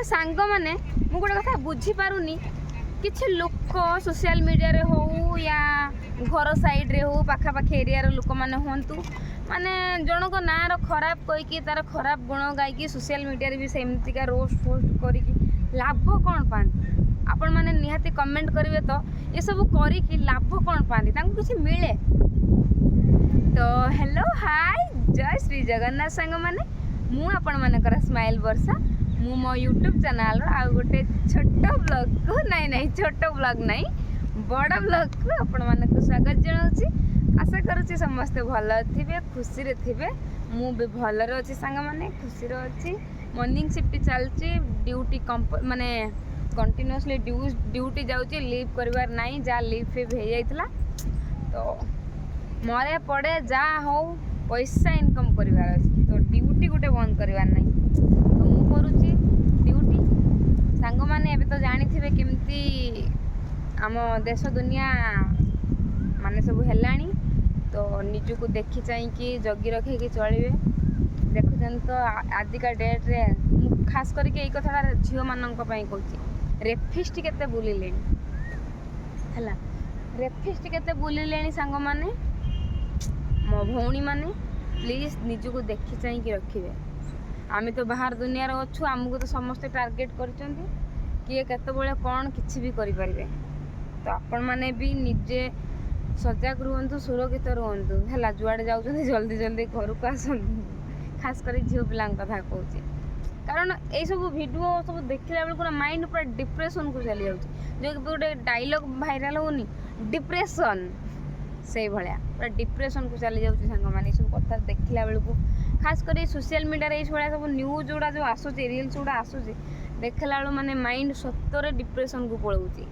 सांग मैंने मु गोटे कथा बुझी पारुनी किछि लोक सोशल मीडिया रे हो या घर साइड रे हो पाखापाखि एरिया लोक मैंने हूँ माने जनक ना खराब कहीकि तार खराब गुण गायकी सोशल मीडिया रे भी सेमतिका रोस्ट पोस्ट करिकी लाभ कौन पाती आपण मैंने निहाती कमेंट करेंगे तो ये सब करिकी लाभ कौन पाती किसी मिले। तो हेलो हाय जय श्री जगन्नाथ सांग मैंने मु आपण मानकर स्माइल वर्षा मु मो यूट्यूब चैनल आ गोटे छोट ब्लॉग को नहीं छोट ब्लॉग नहीं बड़ ब्लॉग को आपण मानक स्वागत जनाऊँगी। आशा करुँची समस्ते भल थे खुशी रे थे मु भी भल अच्छी सांग मैंने खुशी अच्छी मॉर्निंग शिफ्ट चलती ड्यूटी माने कंटिन्यूअसली ड्यूटी जाऊँगी लीव करिवार नहीं जा लीव फिव हो जाइतला तो मरे पड़े जा हो पैसा इनकम करिवार अछि तो ड्यूटी गोटे बंद करिवार नहीं तो मु करूची ड्यूटी सांग माने एबे तो जानी थिबे केमती आम देश दुनिया माने सब हेलाणी तो निजको देखी चाहिए जगी रखे कि चलिए देखुन तो आजिका डेट रे खास करके यही कथा झील मानक कहूँ रेफिस्ट केते बुलिले है रेफिस्ट केते बुलिले सांग माने मो भौणी माने प्लीज निजको देखी चाहिए रखिए आम तो बाहर दुनिया अच्छु आमको तो समस्ते टार्गेट कर किए केतबेले कौन किसी भी करें तो आपण मैंने भी निजे सजग रुहतु सुरक्षित रुहतु है जुआड़े जाऊँ जल्दी जल्दी घर को आस खास कर झील पिला कथा कहूँ कारण यही सब वीडियो सब देखला बेलू माइंड पूरा डिप्रेशन को चली जाऊँगी जो गोटे डायलॉग भाइराल होनी डिप्रेशन से भाया पूरा डिप्रेशन को चली जाऊँगी सांग मैंने सब कथा देखला बेलू खास कर सोशल मीडिया ये सब न्यूज गुड़ा जो आसूसी रिल्स गुड़ा आसूसी देखला बेलू माने माइंड सतरे डिप्रेशन को पलाऊँगी।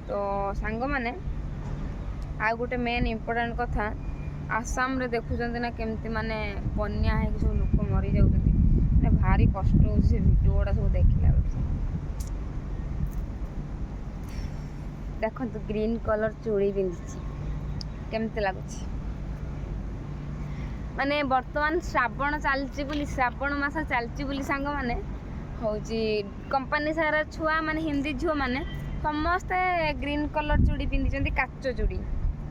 तो सांग मैंने आ गोटे मेन इम्पोर्टाट कथा आसाम रे देखुं ना केमती माने बन्या है सब लोक मरी जाऊँगी भारी कष्ट हो वीडियो गुड़ा सब देखला देखो तो ग्रीन कलर चूड़ी पिंधि केमती लगुच माने वर्तमान श्रावण चलती श्रावण मास चलती सांग मैंने हूँ कंपानी सारा छुआ माने हिंदी झील मैंने समस्ते ग्रीन कलर चूड़ी पिंधि काच चूड़ी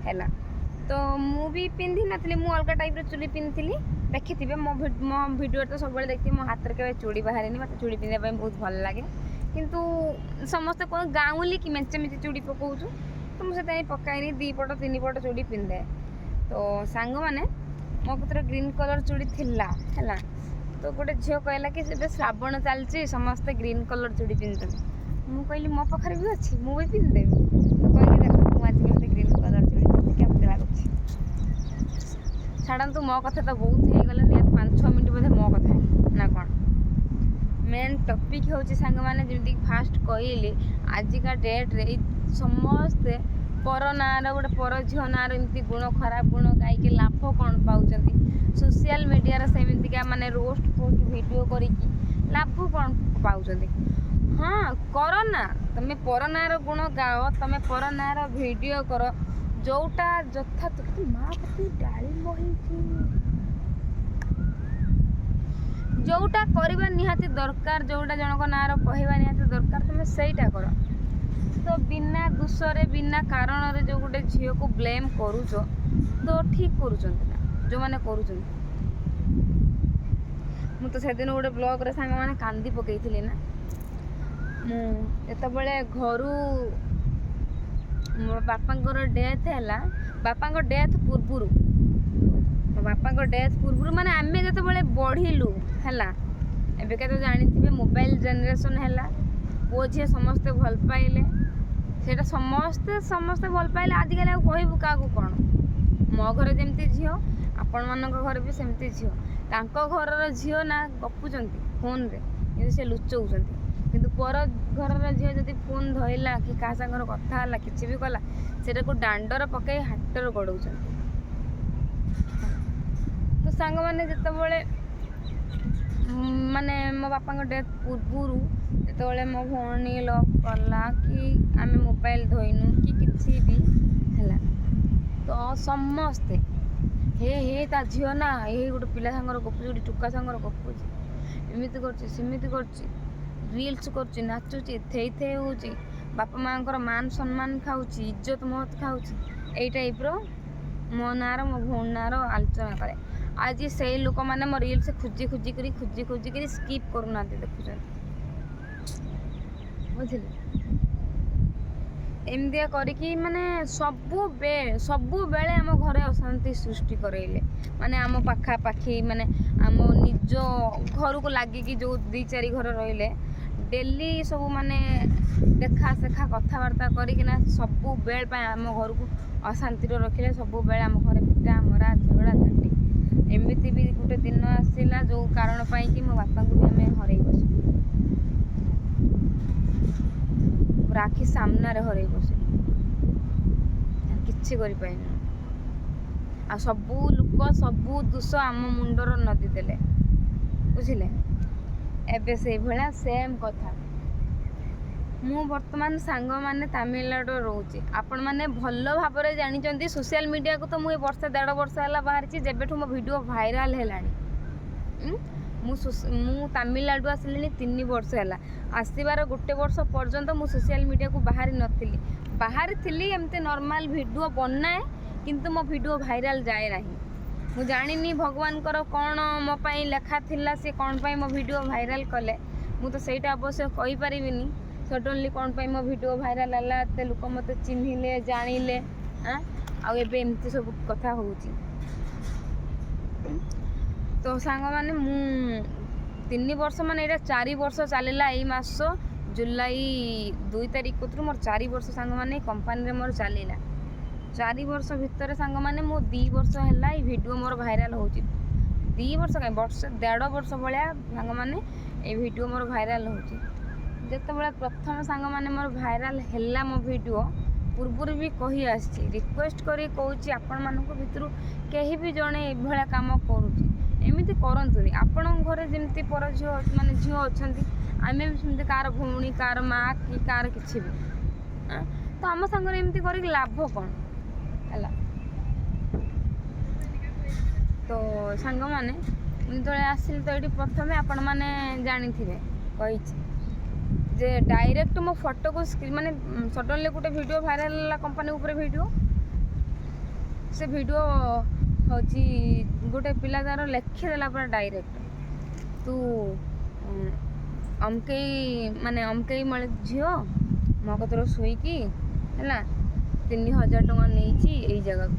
है तो मु भी पिंधि नी मु अलग टाइप चूड़ी पिंधि देखी मो वीडियो तो सब देखती मो हाथ में चूड़ी बाहर मत चूड़ी पिंधा बहुत भल लगे किंतु समस्ते कौन गाँवली कि मेचे मेचे चूड़ी पकाऊ तो मुझे पकाईनी 2 पट 3 पट चूड़ी पिंधे तो सांग मैंने मो पत्र ग्रीन कलर चूड़ी थिला है तो गोटे झील कहला कि श्रावण चलती समस्ते ग्रीन कलर चूड़ी पिंधे मु कहली मो पाखे भी अच्छी मु भी पिंधिदेवी तो कहली देख मुझे ग्रीन कलर चूड़ी पिंधि केमती लगुच छाड़ू मो कथा तो बहुत हो गला 5-6 मिनट बोधे मो कथा ना कौन मेन टॉपिक हूँ सांग मैंने जमी फास्ट कहली आजिका डेट रे समस्ते पर नार गोटे पर झील नार एमती गुण खराब गुण गायके लाभ कौन पाँच सोशल मीडिया सेमतिका माने रोस्ट पोस्ट वीडियो करिकी लाभ कौन पाँच हाँ कर ना तुम्हें पर नार गुण गाओ तुम्हें पर नार वीडियो कर जोटा जथा माँ कति डालिम जोटा करवा निहाती दरकार जोटा जनक नार कहवा निहाती दरकार तुम्हें सहीटा कर तो बिना दोषरे बिना कारण रे जो गोटे झील को ब्लेम करुच तो ठीक करुँच जो मैंने करुँच मु तो सेदिन गोटे ब्लॉग रे सांग मैंने कांदी पकई ना मुझे घर मो बापा डेथ है बापा डेथ पूर्व बापा डेथ पूर्व माने आमे जो बढ़िलु है एबिका तो जानी मोबाइल जेनेरेशन है पुओ झी समस्ते भल पाइले सेटा समस्ते समस्ते भल पाइले आजिकल कहबू क्या कौन मो घर जमती झील आपण मान घर भी सेमती झील तांको घर झील ना गपुंट फोन रे कि से लुचौं किंतु पर घर झील जब फोन धरला कि क्या सागर कथा है कि भी कला से दांडर पकई हाटर गड़ौ तो सांग मैंने जिते माने मो बापा डेथ पूर्व जिते मो भौणी लॉक कला कि आम मोबाइल धोइनु कि किसी भी है तो समस्ते हे ता झील ना ये गोटे पिला सांगर गपुच गोटे टुका सांगर गपुच एमती करमती कर ରିଲ୍ସ କରୁଛି, ନାଚୁଛି, ଥେଇ ଥେଇ ହେଉଛି, ବାପା ମାଆଙ୍କର ମାନ ସମ୍ମାନ ଖାଉଛି, ଇଜ୍ଜତ ମହତ ଖାଉଛି, ଏଇ ଟାଇପ୍ର ମୋ ନାଁର ମୋ ଭଉଣୀ ନାଁର ଆଲୋଚନା କରେ। ଆଜି ସେଇ ଲୋକମାନେ ମୋ ରିଲ୍ସ ଖୋଜି ଖୋଜିକରି ସ୍କିପ୍ କରୁନାହାନ୍ତି, ଦେଖୁଛନ୍ତି, ବୁଝିଲେ। ଏମିତିଆ କରିକି ମାନେ ସବୁବେଳେ ଆମ ଘରେ ଅଶାନ୍ତି ସୃଷ୍ଟି କରେଇଲେ। ମାନେ ଆମ ପାଖାପାଖି ମାନେ ଆମ ନିଜ ଘରକୁ ଲାଗିକି ଯେଉଁ 2-4 ଘର ରହିଲେ ଡେଲି ସବୁ ମାନେ ଦେଖା ସେଖା କଥାବାର୍ତ୍ତା କରିକିନା ସବୁବେଳେ ପାଇଁ ଆମ ଘରକୁ ଅଶାନ୍ତିରେ ରଖିଲେ। ସବୁବେଳେ ଆମ ଘରେ ପିଟା ମରା ଝଗଡ଼ା ଝାଣ୍ଟି। ଏମିତି ବି ଗୋଟେ ଦିନ ଆସିଲା ଯେଉଁ କାରଣ ପାଇଁକି ମୋ ବାପାଙ୍କୁ ବି ଆମେ ହରେଇ ବସିଲୁ, ଆଖି ସାମ୍ନାରେ ହରେଇ ବସିଲୁ, କିଛି କରିପାରିଲୁ। ଆଉ ସବୁ ଲୋକ ସବୁ ଦୋଷ ଆମ ମୁଣ୍ଡର ନଦି ଦେଲେ, ବୁଝିଲେ। ଏବେ ସେଇଭଳିଆ ସେମ୍ କଥା। ମୁଁ ବର୍ତ୍ତମାନ ସାଙ୍ଗମାନେ ତାମିଲନାଡୁରେ ରହୁଛି। ଆପଣମାନେ ଭଲ ଭାବରେ ଜାଣିଛନ୍ତି ସୋସିଆଲ ମିଡ଼ିଆକୁ ତ ମୁଁ ଏ ବର୍ଷ 1.5 ବର୍ଷ ହେଲା ବାହାରିଛି, ଯେବେଠୁ ମୋ ଭିଡ଼ିଓ ଭାଇରାଲ ହେଲାଣି। ମୁଁ ତାମିଲନାଡୁ ଆସିଲିଣି 3 ବର୍ଷ ହେଲା। ଆସିବାର 1 ବର୍ଷ ପର୍ଯ୍ୟନ୍ତ ମୁଁ ସୋସିଆଲ ମିଡ଼ିଆକୁ ବାହାରିଥିଲି ଏମିତି ନର୍ମାଲ ଭିଡ଼ିଓ ବନାଏ, କିନ୍ତୁ ମୋ ଭିଡ଼ିଓ ଭାଇରାଲ ଯାଏ ନାହିଁ। ମୁଁ ଜାଣିନି ଭଗବାନଙ୍କର କ'ଣ ମୋ ପାଇଁ ଲେଖା ଥିଲା, ସେ କ'ଣ ପାଇଁ ମୋ ଭିଡ଼ିଓ ଭାଇରାଲ କଲେ। ମୁଁ ତ ସେଇଟା ଅବଶ୍ୟ କହିପାରିବିନି ସଡନ୍ଲି କ'ଣ ପାଇଁ ମୋ ଭିଡ଼ିଓ ଭାଇରାଲ ହେଲା, ଏତେ ଲୋକ ମୋତେ ଚିହ୍ନିଲେ ଜାଣିଲେ, ଆଉ ଏବେ ଏମିତି ସବୁ କଥା ହେଉଛି। ତ ସାଙ୍ଗମାନେ ମୁଁ 3 ବର୍ଷ ମାନେ ଏଇଟା 4 ବର୍ଷ ଚାଲିଲା। ଏଇ ମାସ ଜୁଲାଇ 2 ତାରିଖ କତରୁ ମୋର 4 ବର୍ଷ ସାଙ୍ଗମାନେ କମ୍ପାନୀରେ ମୋର ଚାଲିଲା। 4 ବର୍ଷ ଭିତରେ ସାଙ୍ଗମାନେ ମୁଁ 2 ବର୍ଷ ହେଲା ଏଇ ଭିଡ଼ିଓ ମୋର ଭାଇରାଲ ହେଉଛି। 2 ବର୍ଷ କାହିଁ, 1.5 ବର୍ଷ ଭଳିଆ ସାଙ୍ଗମାନେ ଏଇ ଭିଡ଼ିଓ ମୋର ଭାଇରାଲ ହେଉଛି। ଯେତେବେଳେ ପ୍ରଥମ ସାଙ୍ଗମାନେ ମୋର ଭାଇରାଲ ହେଲା ମୋ ଭିଡ଼ିଓ, ପୂର୍ବରୁ ବି କହି ଆସିଛି, ରିକ୍ୱେଷ୍ଟ କରି କହୁଛି ଆପଣମାନଙ୍କ ଭିତରୁ କେହି ବି ଜଣେ ଏଭଳିଆ କାମ କରୁଛି, ଏମିତି କରନ୍ତୁନି। ଆପଣଙ୍କ ଘରେ ଯେମିତି ପର ଝିଅ ମାନେ ଝିଅ ଅଛନ୍ତି, ଆମେ ବି ସେମିତି କାହାର ଭଉଣୀ, କାହାର ମାଆ କି କାହାର କିଛି ବି, ତ ଆମ ସାଙ୍ଗରେ ଏମିତି କରିକି ଲାଭ କ'ଣ ହେଲା। ତ ସାଙ୍ଗମାନେ ମୁଁ ଯେତେବେଳେ ଆସିଲି ତ ଏଇଠି ପ୍ରଥମେ ଆପଣମାନେ ଜାଣିଥିବେ କହିଛି ଯେ ଡାଇରେକ୍ଟ ମୋ ଫଟୋକୁ ମାନେ ସଡନ୍ଲି ଗୋଟେ ଭିଡ଼ିଓ ଭାଇରାଲ ହେଲା କମ୍ପାନୀ ଉପରେ ଭିଡ଼ିଓ। ସେ ଭିଡ଼ିଓ ହେଉଛି ଗୋଟେ ପିଲା ତାର ଲେଖିଦେଲା ପୁରା ଡାଇରେକ୍ଟ, ତୁ ଅମକେଇ ମଳେ ଝିଅ ମୋ କତିରେ ଶୋଇକି ହେଲା 3000 ଟଙ୍କା ନେଇଛି ଏଇ ଜାଗାକୁ।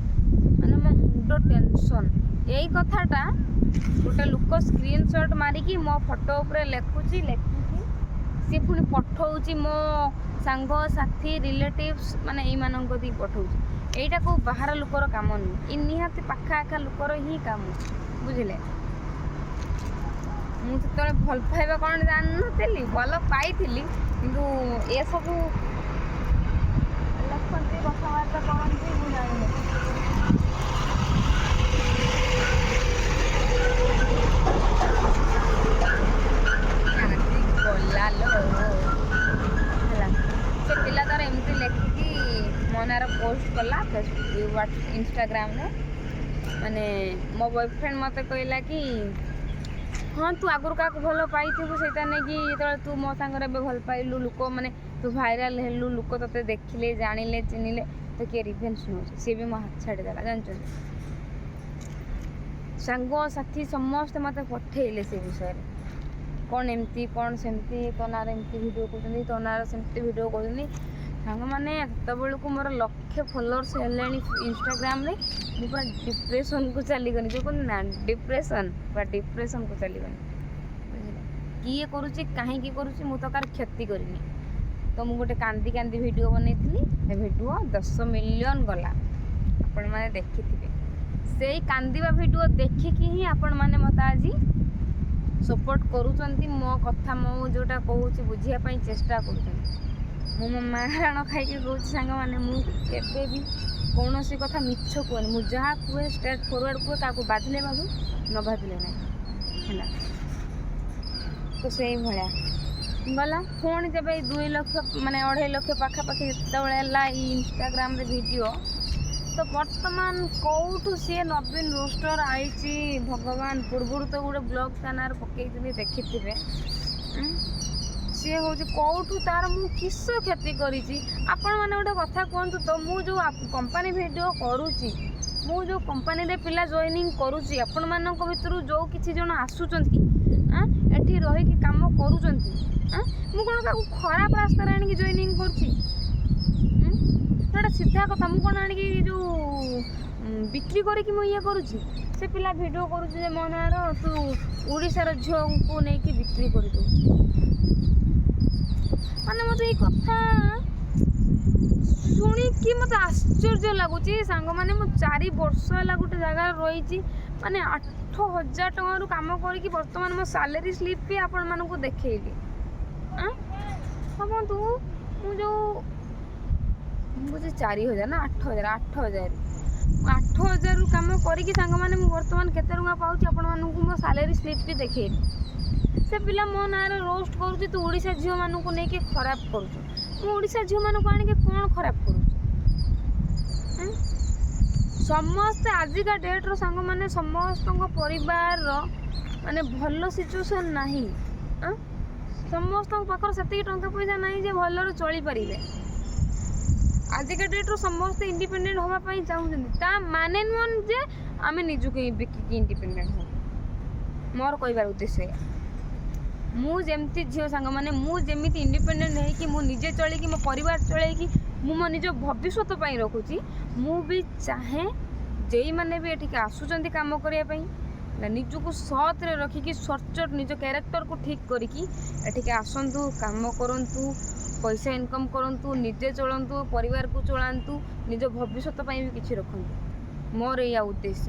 ମାନେ ମୋ ମୁଣ୍ଡ ଟେନସନ୍। ଏଇ କଥାଟା ଗୋଟେ ଲୋକ ସ୍କ୍ରିନଶଟ୍ ମାରିକି ମୋ ଫଟୋ ଉପରେ ଲେଖିକି ସିଏ ପୁଣି ପଠଉଛି ମୋ ସାଙ୍ଗସାଥି ରିଲେଟିଭ୍ସ ମାନେ ଏଇମାନଙ୍କ ଦେଇ ପଠଉଛି। ଏଇଟାକୁ ବାହାର ଲୋକର କାମ ନୁହେଁ, ଏ ନିହାତି ପାଖା ଲୋକର ହିଁ କାମ, ବୁଝିଲେ। ମୁଁ ସେତେବେଳେ ଭଲ ପାଇବା କ'ଣ ଜାଣିନଥିଲି, ଭଲ ପାଇଥିଲି, କିନ୍ତୁ ଏସବୁ ଲେଖନ୍ତି କଥାବାର୍ତ୍ତା କରନ୍ତି ମୁଁ ଜାଣିନଥିଲି। ହେଲା, ସେ ପିଲା ତାର ଏମିତି ଲେଖିକି ମୋ ନାଁର ପୋଷ୍ଟ କଲା ଫେସବୁକ୍ ଇନଷ୍ଟାଗ୍ରାମରେ। ମାନେ ମୋ ବୟଫ୍ରେଣ୍ଡ ମୋତେ କହିଲା କି ହଁ ତୁ ଆଗରୁ କାହାକୁ ଭଲ ପାଇଥିବୁ, ସେଇଟା ନେଇକି ଯେତେବେଳେ ତୁ ମୋ ସାଙ୍ଗରେ ଏବେ ଭଲ ପାଇଲୁ, ଲୋକ ମାନେ ତୁ ଭାଇରାଲ ହେଲୁ, ଲୋକ ତୋତେ ଦେଖିଲେ, ଜାଣିଲେ, ଚିହ୍ନିଲେ, ତ କିଏ ରିଭେନ୍ସ ନେଉଛି। ସିଏ ବି ମୋ ହାତ ଛାଡ଼ିଦେଲା, ଜାଣିଛନ୍ତି। ସାଙ୍ଗସାଥି ସମସ୍ତେ ମୋତେ ପଠେଇଲେ ସେ ବିଷୟରେ, କ'ଣ ଏମିତି କ'ଣ ସେମିତି, ତୋ ନାଁରେ ଏମିତି ଭିଡ଼ିଓ କରୁଛନ୍ତି, ତୋ ନାଁରେ ସେମିତି ଭିଡ଼ିଓ କରୁଛନ୍ତି। ସାଙ୍ଗମାନେ ସେତେବେଳକୁ ମୋର 1,00,000 ଫଲୋଅର୍ସ ହେଲେଣି ଇନଷ୍ଟାଗ୍ରାମରେ। ମୁଁ ପୁରା ଡିପ୍ରେସନ୍କୁ ଚାଲିଗଲି, ଯେଉଁ କୁହନ୍ତି ନା ଡିପ୍ରେସନ୍କୁ ଚାଲିଗଲି, ବୁଝିଲେ। କିଏ କରୁଛି, କାହିଁକି କରୁଛି, ମୁଁ ତ କାହାର କ୍ଷତି କରିନି। ତ ମୁଁ ଗୋଟେ କାନ୍ଦି ଭିଡ଼ିଓ ବନେଇଥିଲି, ସେ ଭିଡ଼ିଓ 10 ମିଲିୟନ୍ ଗଲା, ଆପଣମାନେ ଦେଖିଥିବେ। ସେଇ କାନ୍ଦିବା ଭିଡ଼ିଓ ଦେଖିକି ହିଁ ଆପଣମାନେ ମୋତେ ଆଜି ସପୋର୍ଟ କରୁଛନ୍ତି, ମୋ କଥା ମୁଁ ଯେଉଁଟା କହୁଛି ବୁଝିବା ପାଇଁ ଚେଷ୍ଟା କରୁଛନ୍ତି। ମୁଁ ମୋ ମାରାଣ ଖାଇକି କହୁଛି ସାଙ୍ଗମାନେ, ମୁଁ କେବେ ବି କୌଣସି କଥା ମିଛ କୁହେନି। ମୁଁ ଯାହା କୁହେ ଷ୍ଟ୍ରେଟ୍ ଫରୱାର୍ଡ଼ କୁହେ, କାହାକୁ ବାଧିଲେ ବାଧୁ, ନ ବାଧିଲେ ନାହିଁ, ହେଲା। ତ ସେଇଭଳିଆ ଗଲା। ପୁଣି ଯେବେ 2 ଲକ୍ଷ ମାନେ 2.5 ଲକ୍ଷ ପାଖାପାଖି ଯେତେବେଳେ ହେଲା ଏଇ ଇନଷ୍ଟାଗ୍ରାମରେ ଭିଡ଼ିଓ, ତ ବର୍ତ୍ତମାନ କେଉଁଠୁ ସିଏ ନବୀନ ରୋଷ୍ଟର ଆଇଛି ଭଗବାନ। ପୂର୍ବରୁ ତ ଗୋଟେ ବ୍ଲଗ୍ ତା ନାଁରେ ପକେଇଥିଲି, ଦେଖିଥିବେ। सी हूँ कौटू तार मु किस क्षति करी आपण मैंने गोटे कथा कहतु तो मु जो कंपनी वीडियो करुँची मु जो कंपनी रे पिला जॉइनिंग करुँची आपण मानक भितर जो किसी जन आसुचंती एठी रही कि काम करूचंती मु कोन का खराब रास्ता रे आनी जॉइनिंग करची सीधा कथा मु कोन आनी जो बिक्री करके मु ये करुची से पिला वीडियो करुची जे मनार तू ओडिशार झियो को नहीं कि बिक्री कर दो माने मते ई कथा शुणी कि मत आश्चर्य लगुच सांग मैंने मु 4 वर्ष है गोटे जगह रही माने 8,000 टଙ୍କା रू काम करके बर्तमान मो सैलरी स्लिप भी आपण मानक देखली भावतु जो मुझे 4,000 ना 8,000 रू काम करके सांग मैंने बर्तमान केते टଙ୍କା पाउची आपण मानक मो सैलरी स्लिप भी देखली से पिला मो ना रोस्ट करूची तू ओडिशा झियो मानक नहीं कि खराब करूछु मु ओडिशा झियो मानक आनी के कोन खराब करूछु समस्त आजिका डेट रो सांग माने समस्त परिवार रो माने भलो सिचुएशन नाही समस्त पाखर सेति टंका पैसा नाही जे भलो चली परिबे आजिका डेट रो समस्त इंडिपेंडेंट होबा पई चाहुछन ता माने मन जे आमे निजु के बिकी इंडिपेंडेंट हो मोर कहबार उद्देश्य मु जेमती झियो सांग माने मु जेमिति इंडिपेंडेंट है कि मु निजे चले कि मो परिवार चले कि मु मो निज भविष्यत पई रखुची मु भी चाहे जेई माने भी एठी आसुचंती काम करिया पई निजको सत रे रखी कि सर्चर निज कैरेक्टर को ठीक करी कि एठी आसंतु काम करंतु पैसा इनकम करंतु निजे चलंतु परिवार को चलांतु निज भविष्यत पई भी किछि रखंतु मोर या उद्देश्य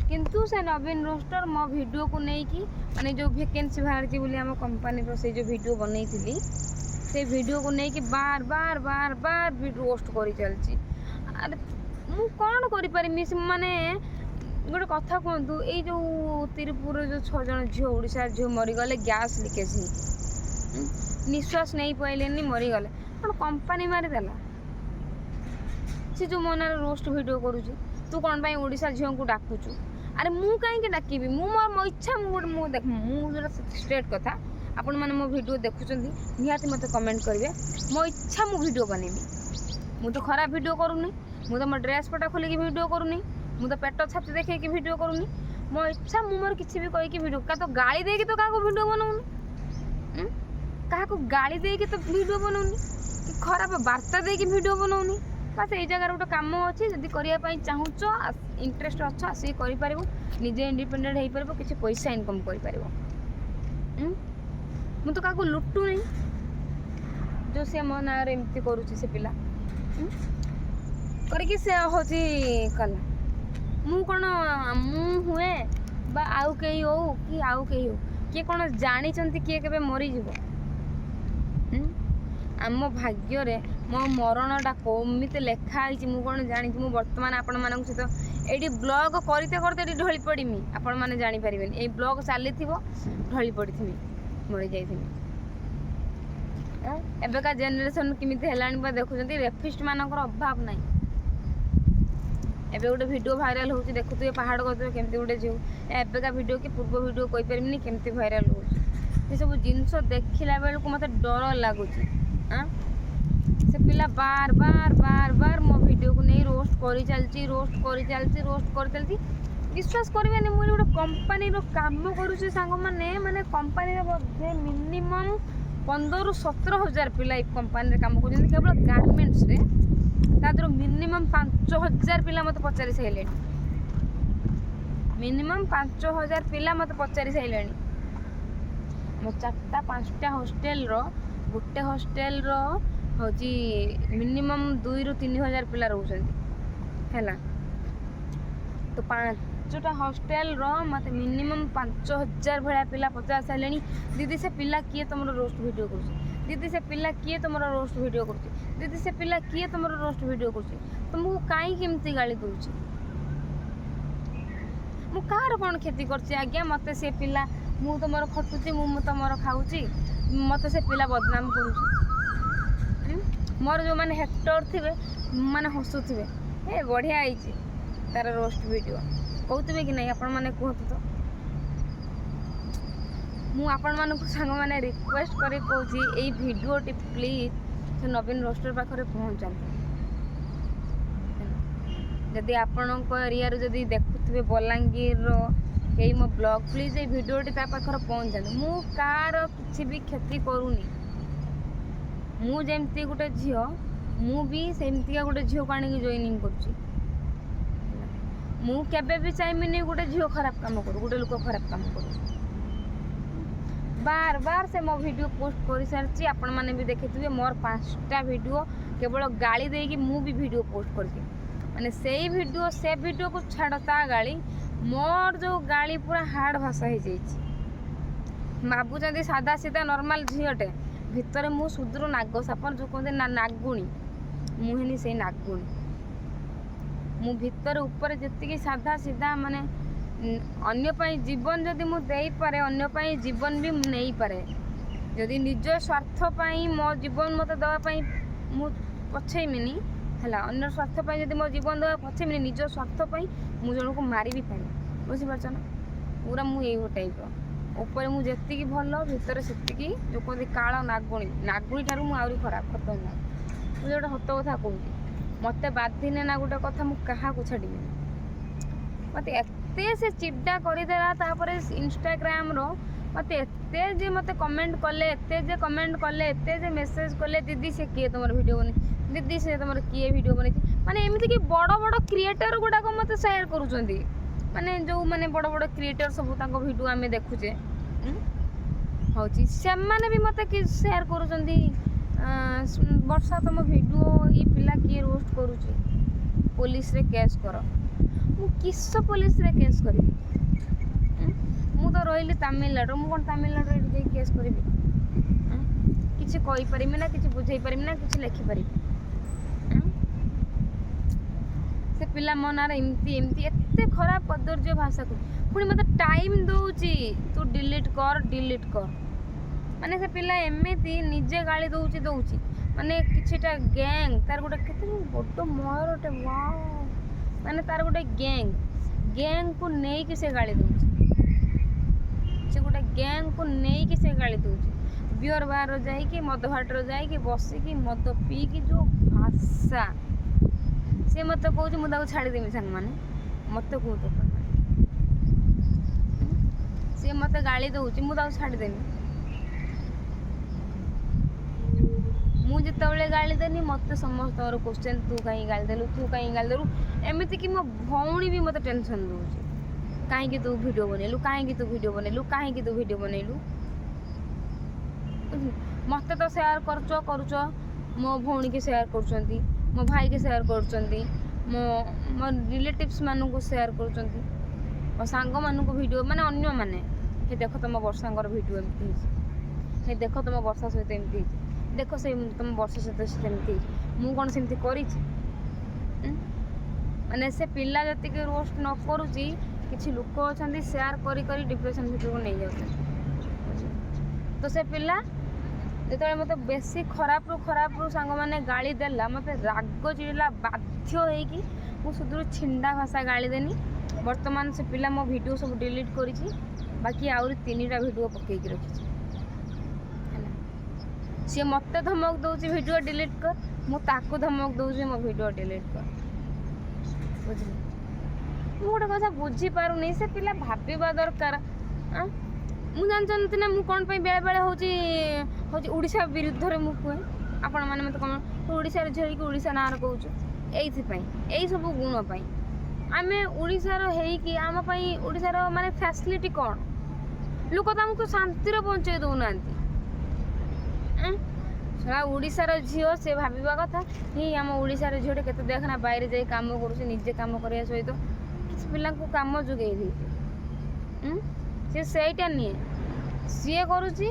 किंतु से नवीन रोस्टर मो वीडियो को नहीं कि माने जो वैकेंसी बाहर बोली आम कंपनी रो से जो वीडियो बनई थी से वीडियो को नहीं कि बार बार बार बार भी रोस्ट करी चलची अरे मु कौन करि पारिमी माने गोटे कथा कहतु ये जो तिरुपुर जो 6 जन झील ओडिशा झील मरीगले गैस लिकेज निश्वास नहीं पाइले मरीगले कौन कंपनी मारिदेला से जो मो ना रोस्ट वीडियो करुची तू कौन पाई ओडिशा झील को डाकुचु अरे मु कहीं डाकबी मो इच्छा मु देख मुझे स्ट्रेट कथा आपण मैंने मो वीडियो देखुचंदी निहाती मते कमेंट करेंगे मो इच्छा मु वीडियो बनेबी मु तो खराब वीडियो करूनी मु तो मो ड्रेस पटा खोलिकी वीडियो करूनी मु तो पेट छाप देखे कि वीडियो करूनी मो इच्छा मु मोर किछि भी कहि कि वीडियो का तो गाली दे कि तो काको वीडियो बनाउनी काको गाली दे कि तो वीडियो बनाउनी कि खराब वार्ता दे कि वीडियो बनाउनी बस ये जगह गोटे कम अच्छी जब करने चाहूच इंटरेस्ट अच्छ आस कर निजे इंडिपेंडेंट हो पार किसी पैसा इनकम कर मु तो क्या लुटू नहीं जो सी मो ना एमती करुच्ची से पिला करके से हूँ कला मु कौन मु हुए बा आउ कई हो कि आउ कई हो किए कौन जानी किए के मरीज आम भाग्य मो मरणटा कमिते लेखाई मुझे कौन जानी मु बर्तमान आपण मान सहित ये ब्लॉग करते करते ढली पड़मी आपण मैंने जापर ये ब्लॉग चली ढली पड़ी मरी जाइए एबेका जेनेरेशन किमित है देखुं रेफिस्ट मानकर अभाव ना एबे गोटे वीडियो भाइराल हो देखुए पहाड़ कहते केमती गोटे झील एबेका वीडियो कि पूर्व वीडियो कहीपरि केमती भाइराल हो सब जिनस देखला बेलू मत डर लगुच से पिला बार बार बार बार मो वीडियो को नहीं रोस्ट कर चलती विश्वास करेंगे मुझे गोटे कंपनी काम करुचे सांग माने कंपनी मिनिमम 15,000-17,000 पिला कंपनी काम कर केवल गारमेंट्स रे तादर मिनिमम 5,000 पिला मत पचारि सारे मिनिमम 5,000 पिला मत पचारि सारे मो 4-5टा हॉस्टेल रो गोटे हॉस्टेल रो होची मिनिमम 2,000-3,000 पिला रोचंती हैला तो 5टा हॉस्टेल रो मत मिनिमम 5,000 भलिया पिला पचार सारे दीदी से पिला किए तुम रोस्ट वीडियो कर दीदी से पिला किए तुम रोस्ट वीडियो कर दीदी से पिला किए तुम रोस्ट वीडियो कर तुमको कहीं केमती गाली दूची मु कार कौन क्षति करछि आज्ञा मत से पिला मु तुमर खटुची मु तुमर खाऊची मत से पिला बदनाम करुची मोर जो मैंने हेक्टर थे मैंने हसुवे ए बढ़िया आई तार रोस्ट वीडियो कहते कि नहीं आपण मैंने कहतु तो ମୁଁ ଆପଣମାନଙ୍କୁ ସାଙ୍ଗମାନେ ରିକ୍ୱେଷ୍ଟ କରି କହୁଛି ଏଇ ଭିଡ଼ିଓଟି ପ୍ଲିଜ୍ ସେ ନବୀନ ରୋଷ୍ଟର ପାଖରେ ପହଞ୍ଚାନ୍ତୁ। ଯଦି ଆପଣଙ୍କ ଏରିଆରୁ ଯଦି ଦେଖୁଥିବେ ବଲାଙ୍ଗୀରର ଏଇ ମୋ ବ୍ଲଗ, ପ୍ଲିଜ୍ ଏଇ ଭିଡ଼ିଓଟି ତା ପାଖରେ ପହଞ୍ଚାନ୍ତୁ। ମୁଁ କାହାର କିଛି ବି କ୍ଷତି କରୁନି। ମୁଁ ଯେମିତି ଗୋଟେ ଝିଅ, ମୁଁ ବି ସେମିତିକା ଗୋଟେ ଝିଅକୁ ଆଣିକି ଜଏନିଂ କରୁଛି। ମୁଁ କେବେ ବି ଚାହିଁବିନି ଗୋଟେ ଝିଅ ଖରାପ କାମ କରୁ, ଗୋଟେ ଲୋକ ଖରାପ କାମ କରୁ। ବାର ବାର ସେ ମୋ ଭିଡ଼ିଓ ପୋଷ୍ଟ କରିସାରିଛି। ଆପଣମାନେ ବି ଦେଖିଥିବେ ମୋର 5ଟା ଭିଡ଼ିଓ କେବଳ ଗାଳି ଦେଇକି ମୁଁ ବି ଭିଡ଼ିଓ ପୋଷ୍ଟ କରିଛି। ମାନେ ସେଇ ଭିଡ଼ିଓ, ସେ ଭିଡ଼ିଓକୁ ଛାଡ଼, ତା ଗାଳି, ମୋର ଯେଉଁ ଗାଳି ପୁରା ହାର୍ଡ଼ ଭାଷା ହେଇଯାଇଛି। ଭାବୁଛନ୍ତି ସାଧା ସିଧା ନର୍ମାଲ ଝିଅଟେ, ଭିତରେ ମୁଁ ସୁଦୂର ନାଗ ସାପ, ଯେଉଁ କୁହନ୍ତି ନା ନାଗୁଣୀ, ମୁଁ ହେନି ସେଇ ନାଗୁଣୀ। ମୁଁ ଭିତରେ ଉପରେ ଯେତିକି ସାଧା ସିଧା, ମାନେ ଅନ୍ୟ ପାଇଁ ଜୀବନ ଯଦି ମୁଁ ଦେଇପାରେ, ଅନ୍ୟ ପାଇଁ ଜୀବନ ବି ନେଇପାରେ। ଯଦି ନିଜ ସ୍ୱାର୍ଥ ପାଇଁ ମୋ ଜୀବନ ମୋତେ ଦେବା ପାଇଁ ମୁଁ ପଛେଇମିନି ହେଲା, ଅନ୍ୟ ସ୍ୱାର୍ଥ ପାଇଁ ଯଦି ମୋ ଜୀବନ ଦେବା ପଛେଇମିନି, ନିଜ ସ୍ୱାର୍ଥ ପାଇଁ ମୁଁ ଜଣକୁ ମାରି ବି ପାରେ। ବୁଝିପାରୁଛ ନା? ପୁରା ମୁଁ ଏଇ ଟାଇପ୍ର। ଉପରେ ମୁଁ ଯେତିକି ଭଲ, ଭିତରେ ସେତିକି ଯେଉଁ କୁହନ୍ତି କାଳ ନାଗୁଣୀ, ନାଗୁଣୀ ଠାରୁ ମୁଁ ଆହୁରି ଖରାପ, ଖତରନାକ। ମୁଁ ଗୋଟେ ସତ କଥା କହୁଛି, ମୋତେ ବାଧିନେ ନା ଗୋଟେ କଥା, ମୁଁ କାହାକୁ ଛାଡ଼ିବିନି। ମୋତେ ଏତେ ସେ ଚିଡ଼ା କରିଦେଲା। ତାପରେ ଇନଷ୍ଟାଗ୍ରାମର ମୋତେ ଏତେ ଯେ ମୋତେ କମେଣ୍ଟ କଲେ, ଏତେ ଯେ କମେଣ୍ଟ କଲେ, ଏତେ ଯେ ମେସେଜ୍ କଲେ, ଦିଦି ସେ କିଏ ତୁମର ଭିଡ଼ିଓ ବନେଇ, ଦିଦି ସେ ତୁମର କିଏ ଭିଡ଼ିଓ ବନେଇଛି। ମାନେ ଏମିତିକି ବଡ଼ ବଡ଼ କ୍ରିଏଟର ଗୁଡ଼ାକ ମୋତେ ସେୟାର କରୁଛନ୍ତି। ମାନେ ଯେଉଁମାନେ ବଡ଼ ବଡ଼ କ୍ରିଏଟର ସବୁ, ତାଙ୍କ ଭିଡ଼ିଓ ଆମେ ଦେଖୁଛେ ହେଉଛି, ସେମାନେ ବି ମୋତେ ସେୟାର କରୁଛନ୍ତି, ବର୍ଷା ତୁମ ଭିଡ଼ିଓ ଏଇ ପିଲା କିଏ ରୋଷ୍ଟ କରୁଛି, ପୋଲିସରେ କେସ୍ କର। ମୁଁ କିସ ପୋଲିସରେ କେସ୍ କରିବି? ମୁଁ ତ ରହିଲି ତାମିଲନାଡ଼ୁ, ମୁଁ କ'ଣ ତାମିଲନାଡ଼ୁରେ ଏଠି ଯାଇ କେସ୍ କରିବି? କିଛି କହିପାରିବି ନା, କିଛି ବୁଝେଇ ପାରିବି ନା, କିଛି ଲେଖିପାରିବି? ସେ ପିଲା ମୋ ନାଁରେ ଏମିତି ଏମିତି ଏତେ ଖରାପ କଦର୍ଯ୍ୟ ଭାଷାକୁ, ପୁଣି ମୋତେ ଟାଇମ୍ ଦେଉଛି, ତୁ ଡିଲିଟ୍ କର। ମାନେ ସେ ପିଲା ଏମିତି ନିଜେ ଗାଳି ଦେଉଛି। ମାନେ କିଛିଟା ଗ୍ୟାଙ୍ଗ, ତାର ଗୋଟେ କେତେ ବଡ଼ ମୟୂରଟେ, ୱାଓ, ମାନେ ତାର ଗୋଟେ ଗ୍ୟାଙ୍ଗକୁ ନେଇକି ସେ ଗାଳି ଦେଉଛି। ସେ ଗୋଟେ ଗ୍ୟାଙ୍ଗକୁ ନେଇକି ସେ ଗାଳି ଦେଉଛି। ବିୟର ବାର୍ ଯାଇକି, ମଦ ଭାଟର ଯାଇକି ବସିକି ମଦ ପିଇକି ଯେଉଁ ଭାଷା, ସେ ମୋତେ କହୁଛି ମୁଁ ତାକୁ ଛାଡ଼ିଦେବି। ସାଙ୍ଗମାନେ ମୋତେ କହୁଛ, ସିଏ ମୋତେ ଗାଳି ଦେଉଛି, ମୁଁ ତାକୁ ଛାଡ଼ିଦେବି। ମୁଁ ଯେତେବେଳେ ଗାଳି ଦେଲି, ମୋତେ ସମସ୍ତଙ୍କର କ୍ୱେଶ୍ଚନ୍, ତୁ କାହିଁକି ଗାଳି ଦେଲୁ, ତୁ କାହିଁକି ଗାଳି ଦେଲୁ। ଏମିତିକି ମୋ ଭଉଣୀ ବି ମୋତେ ଟେନସନ୍ ଦେଉଛି, କାହିଁକି ତୁ ଭିଡ଼ିଓ ବନେଇଲୁ, କାହିଁକି ତୁ ଭିଡ଼ିଓ ବନେଇଲୁ। ମୋତେ ତ ସେୟାର କରୁଛ, ମୋ ଭଉଣୀକି ସେୟାର କରୁଛନ୍ତି, ମୋ ଭାଇକି ସେୟାର କରୁଛନ୍ତି, ମୋ ରିଲେଟିଭ୍ସ ମାନଙ୍କୁ ସେୟାର କରୁଛନ୍ତି, ମୋ ସାଙ୍ଗମାନଙ୍କୁ ଭିଡ଼ିଓ, ମାନେ ଅନ୍ୟମାନେ, ହେ ଦେଖ ତମ ବର୍ଷାଙ୍କର ଭିଡ଼ିଓ ଏମିତି ହେଇଛି, ହେ ଦେଖ ତମ ବର୍ଷା ସହିତ ଏମିତି ହେଇଛି, ଦେଖ ସେ ତମ ବର୍ଷା ସହିତ ସେମିତି ହେଇଛି। ମୁଁ କ'ଣ ସେମିତି କରିଛି? ମାନେ ସେ ପିଲା ଯେତିକି ରୋଷ୍ଟ ନ କରୁଛି, କିଛି ଲୋକ ଅଛନ୍ତି ସେୟାର କରି ଡିପ୍ରେସନ୍ ଭିତରକୁ ନେଇଯାଉଛନ୍ତି। ତ ସେ ପିଲା ଯେତେବେଳେ ମୋତେ ବେଶୀ ଖରାପରୁ ସାଙ୍ଗମାନେ ଗାଳି ଦେଲା, ମୋତେ ରାଗ ଚିଡ଼ିଲା, ବାଧ୍ୟ ହେଇକି ମୁଁ ସୁଦୂର ଛିଣ୍ଡା ଭାଷା ଗାଳି ଦେନି। ବର୍ତ୍ତମାନ ସେ ପିଲା ମୋ ଭିଡ଼ିଓ ସବୁ ଡିଲିଟ୍ କରିଛି, ବାକି ଆହୁରି 3ଟା ଭିଡ଼ିଓ ପକେଇକି ରଖିଛି ହେଲା। ସିଏ ମୋତେ ଧମକ ଦେଉଛି ଭିଡ଼ିଓ ଡିଲିଟ୍ କର, ମୁଁ ତାକୁ ଧମକ ଦେଉଛି ମୋ ଭିଡ଼ିଓ ଡିଲିଟ୍ କର। ବୁଝିଲି? ମୁଁ ଗୋଟେ କଥା ବୁଝିପାରୁନି, ସେ ପିଲା ଭାବିବା ଦରକାର। ମୁଁ ଜାଣିଛନ୍ତି ନା, ମୁଁ କ'ଣ ପାଇଁ ବେଳେବେଳେ ହେଉଛି ଓଡ଼ିଶା ବିରୁଦ୍ଧରେ ମୁଁ କୁହେ। ଆପଣମାନେ ମୋତେ କ'ଣ ତୁ ଓଡ଼ିଶାର ଝିଅ ହେଇକି ଓଡ଼ିଶା ନାଁରେ କହୁଛୁ? ଏଇଥିପାଇଁ, ଏଇ ସବୁ ଗୁଣ ପାଇଁ। ଆମେ ଓଡ଼ିଶାର ହେଇକି ଆମ ପାଇଁ ଓଡ଼ିଶାର ମାନେ ଫ୍ୟାସିଲିଟି କ'ଣ? ଲୋକ ତ ଆମକୁ ଶାନ୍ତିରେ ବଞ୍ଚେଇ ଦେଉନାହାନ୍ତି। ଓଡ଼ିଶାର ଝିଅ ସେ ଭାବିବା କଥା, ହିଁ ଆମ ଓଡ଼ିଶାର ଝିଅଟେ କେତେ ଦେଖନା ବାଇରେ ଯାଇ କାମ କରୁଛି, ନିଜେ କାମ କରିବା ସହିତ କିଛି ପିଲାଙ୍କୁ କାମ ଯୋଗାଇ ଦେଇଛି। ସେ ସେଇଟା ନିଏ, ସିଏ କରୁଛି।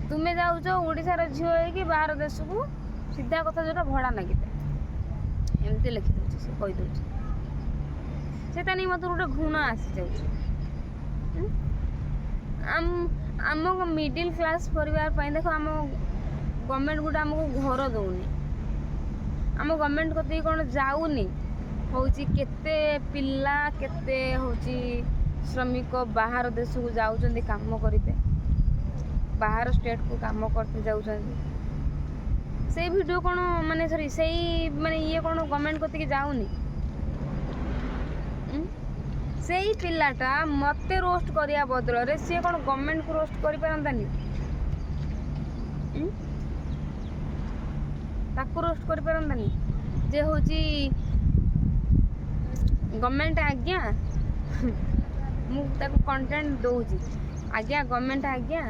ତୁମେ ଯାଉଛ ଓଡ଼ିଶାର ଝିଅ ହେଇକି ବାହାର ଦେଶକୁ, ସିଧା କଥା ଯେଉଁଟା ଭଡ଼ା ନାଗିଥାଏ, ଏମିତି ଲେଖିଦେଉଛି, ସେ କହିଦେଉଛି। ସେଟା ନେଇ ମୋତେ ଗୋଟେ ଘୃଣା ଆସିଯାଉଛି। ଆମ ମିଡ଼ିଲ୍ କ୍ଲାସ୍ ପରିବାର ପାଇଁ ଦେଖ, ଆମ ଗଭର୍ଣ୍ଣମେଣ୍ଟ ଗୋଟେ ଆମକୁ ଘର ଦେଉନି, ଆମ ଗଭର୍ଣ୍ଣମେଣ୍ଟ କତିକି କ'ଣ ଯାଉନି, ହେଉଛି କେତେ ପିଲା, କେତେ ହେଉଛି ଶ୍ରମିକ ବାହାର ଦେଶକୁ ଯାଉଛନ୍ତି କାମ କରିତେ, ବାହାର ଷ୍ଟେଟକୁ କାମ करते ଯାଉଛନ୍ତି। ସେଇ ଭିଡ଼ିଓ କ'ଣ ମାନେ ସରି ସେଇ ମାନେ ଇଏ କ'ଣ ଗଭର୍ଣ୍ଣମେଣ୍ଟ କତିକି ଯାଉନି? ସେଇ ପିଲାଟା ମୋତେ ରୋଷ୍ଟ କରିବା ବଦଳରେ ସିଏ କ'ଣ ଗଭର୍ଣ୍ଣମେଣ୍ଟକୁ ରୋଷ୍ଟ କରିପାରନ୍ତାନି? ତାକୁ ରୋଷ୍ଟ କରିପାରନ୍ତାନି ଯେ ହେଉଛି ଗଭର୍ଣ୍ଣମେଣ୍ଟ ଆଜ୍ଞା ମୁଁ ତାକୁ କଣ୍ଟେଣ୍ଟ ଦେଉଛି, ଆଜ୍ଞା ଗଭର୍ଣ୍ଣମେଣ୍ଟ ଆଜ୍ଞା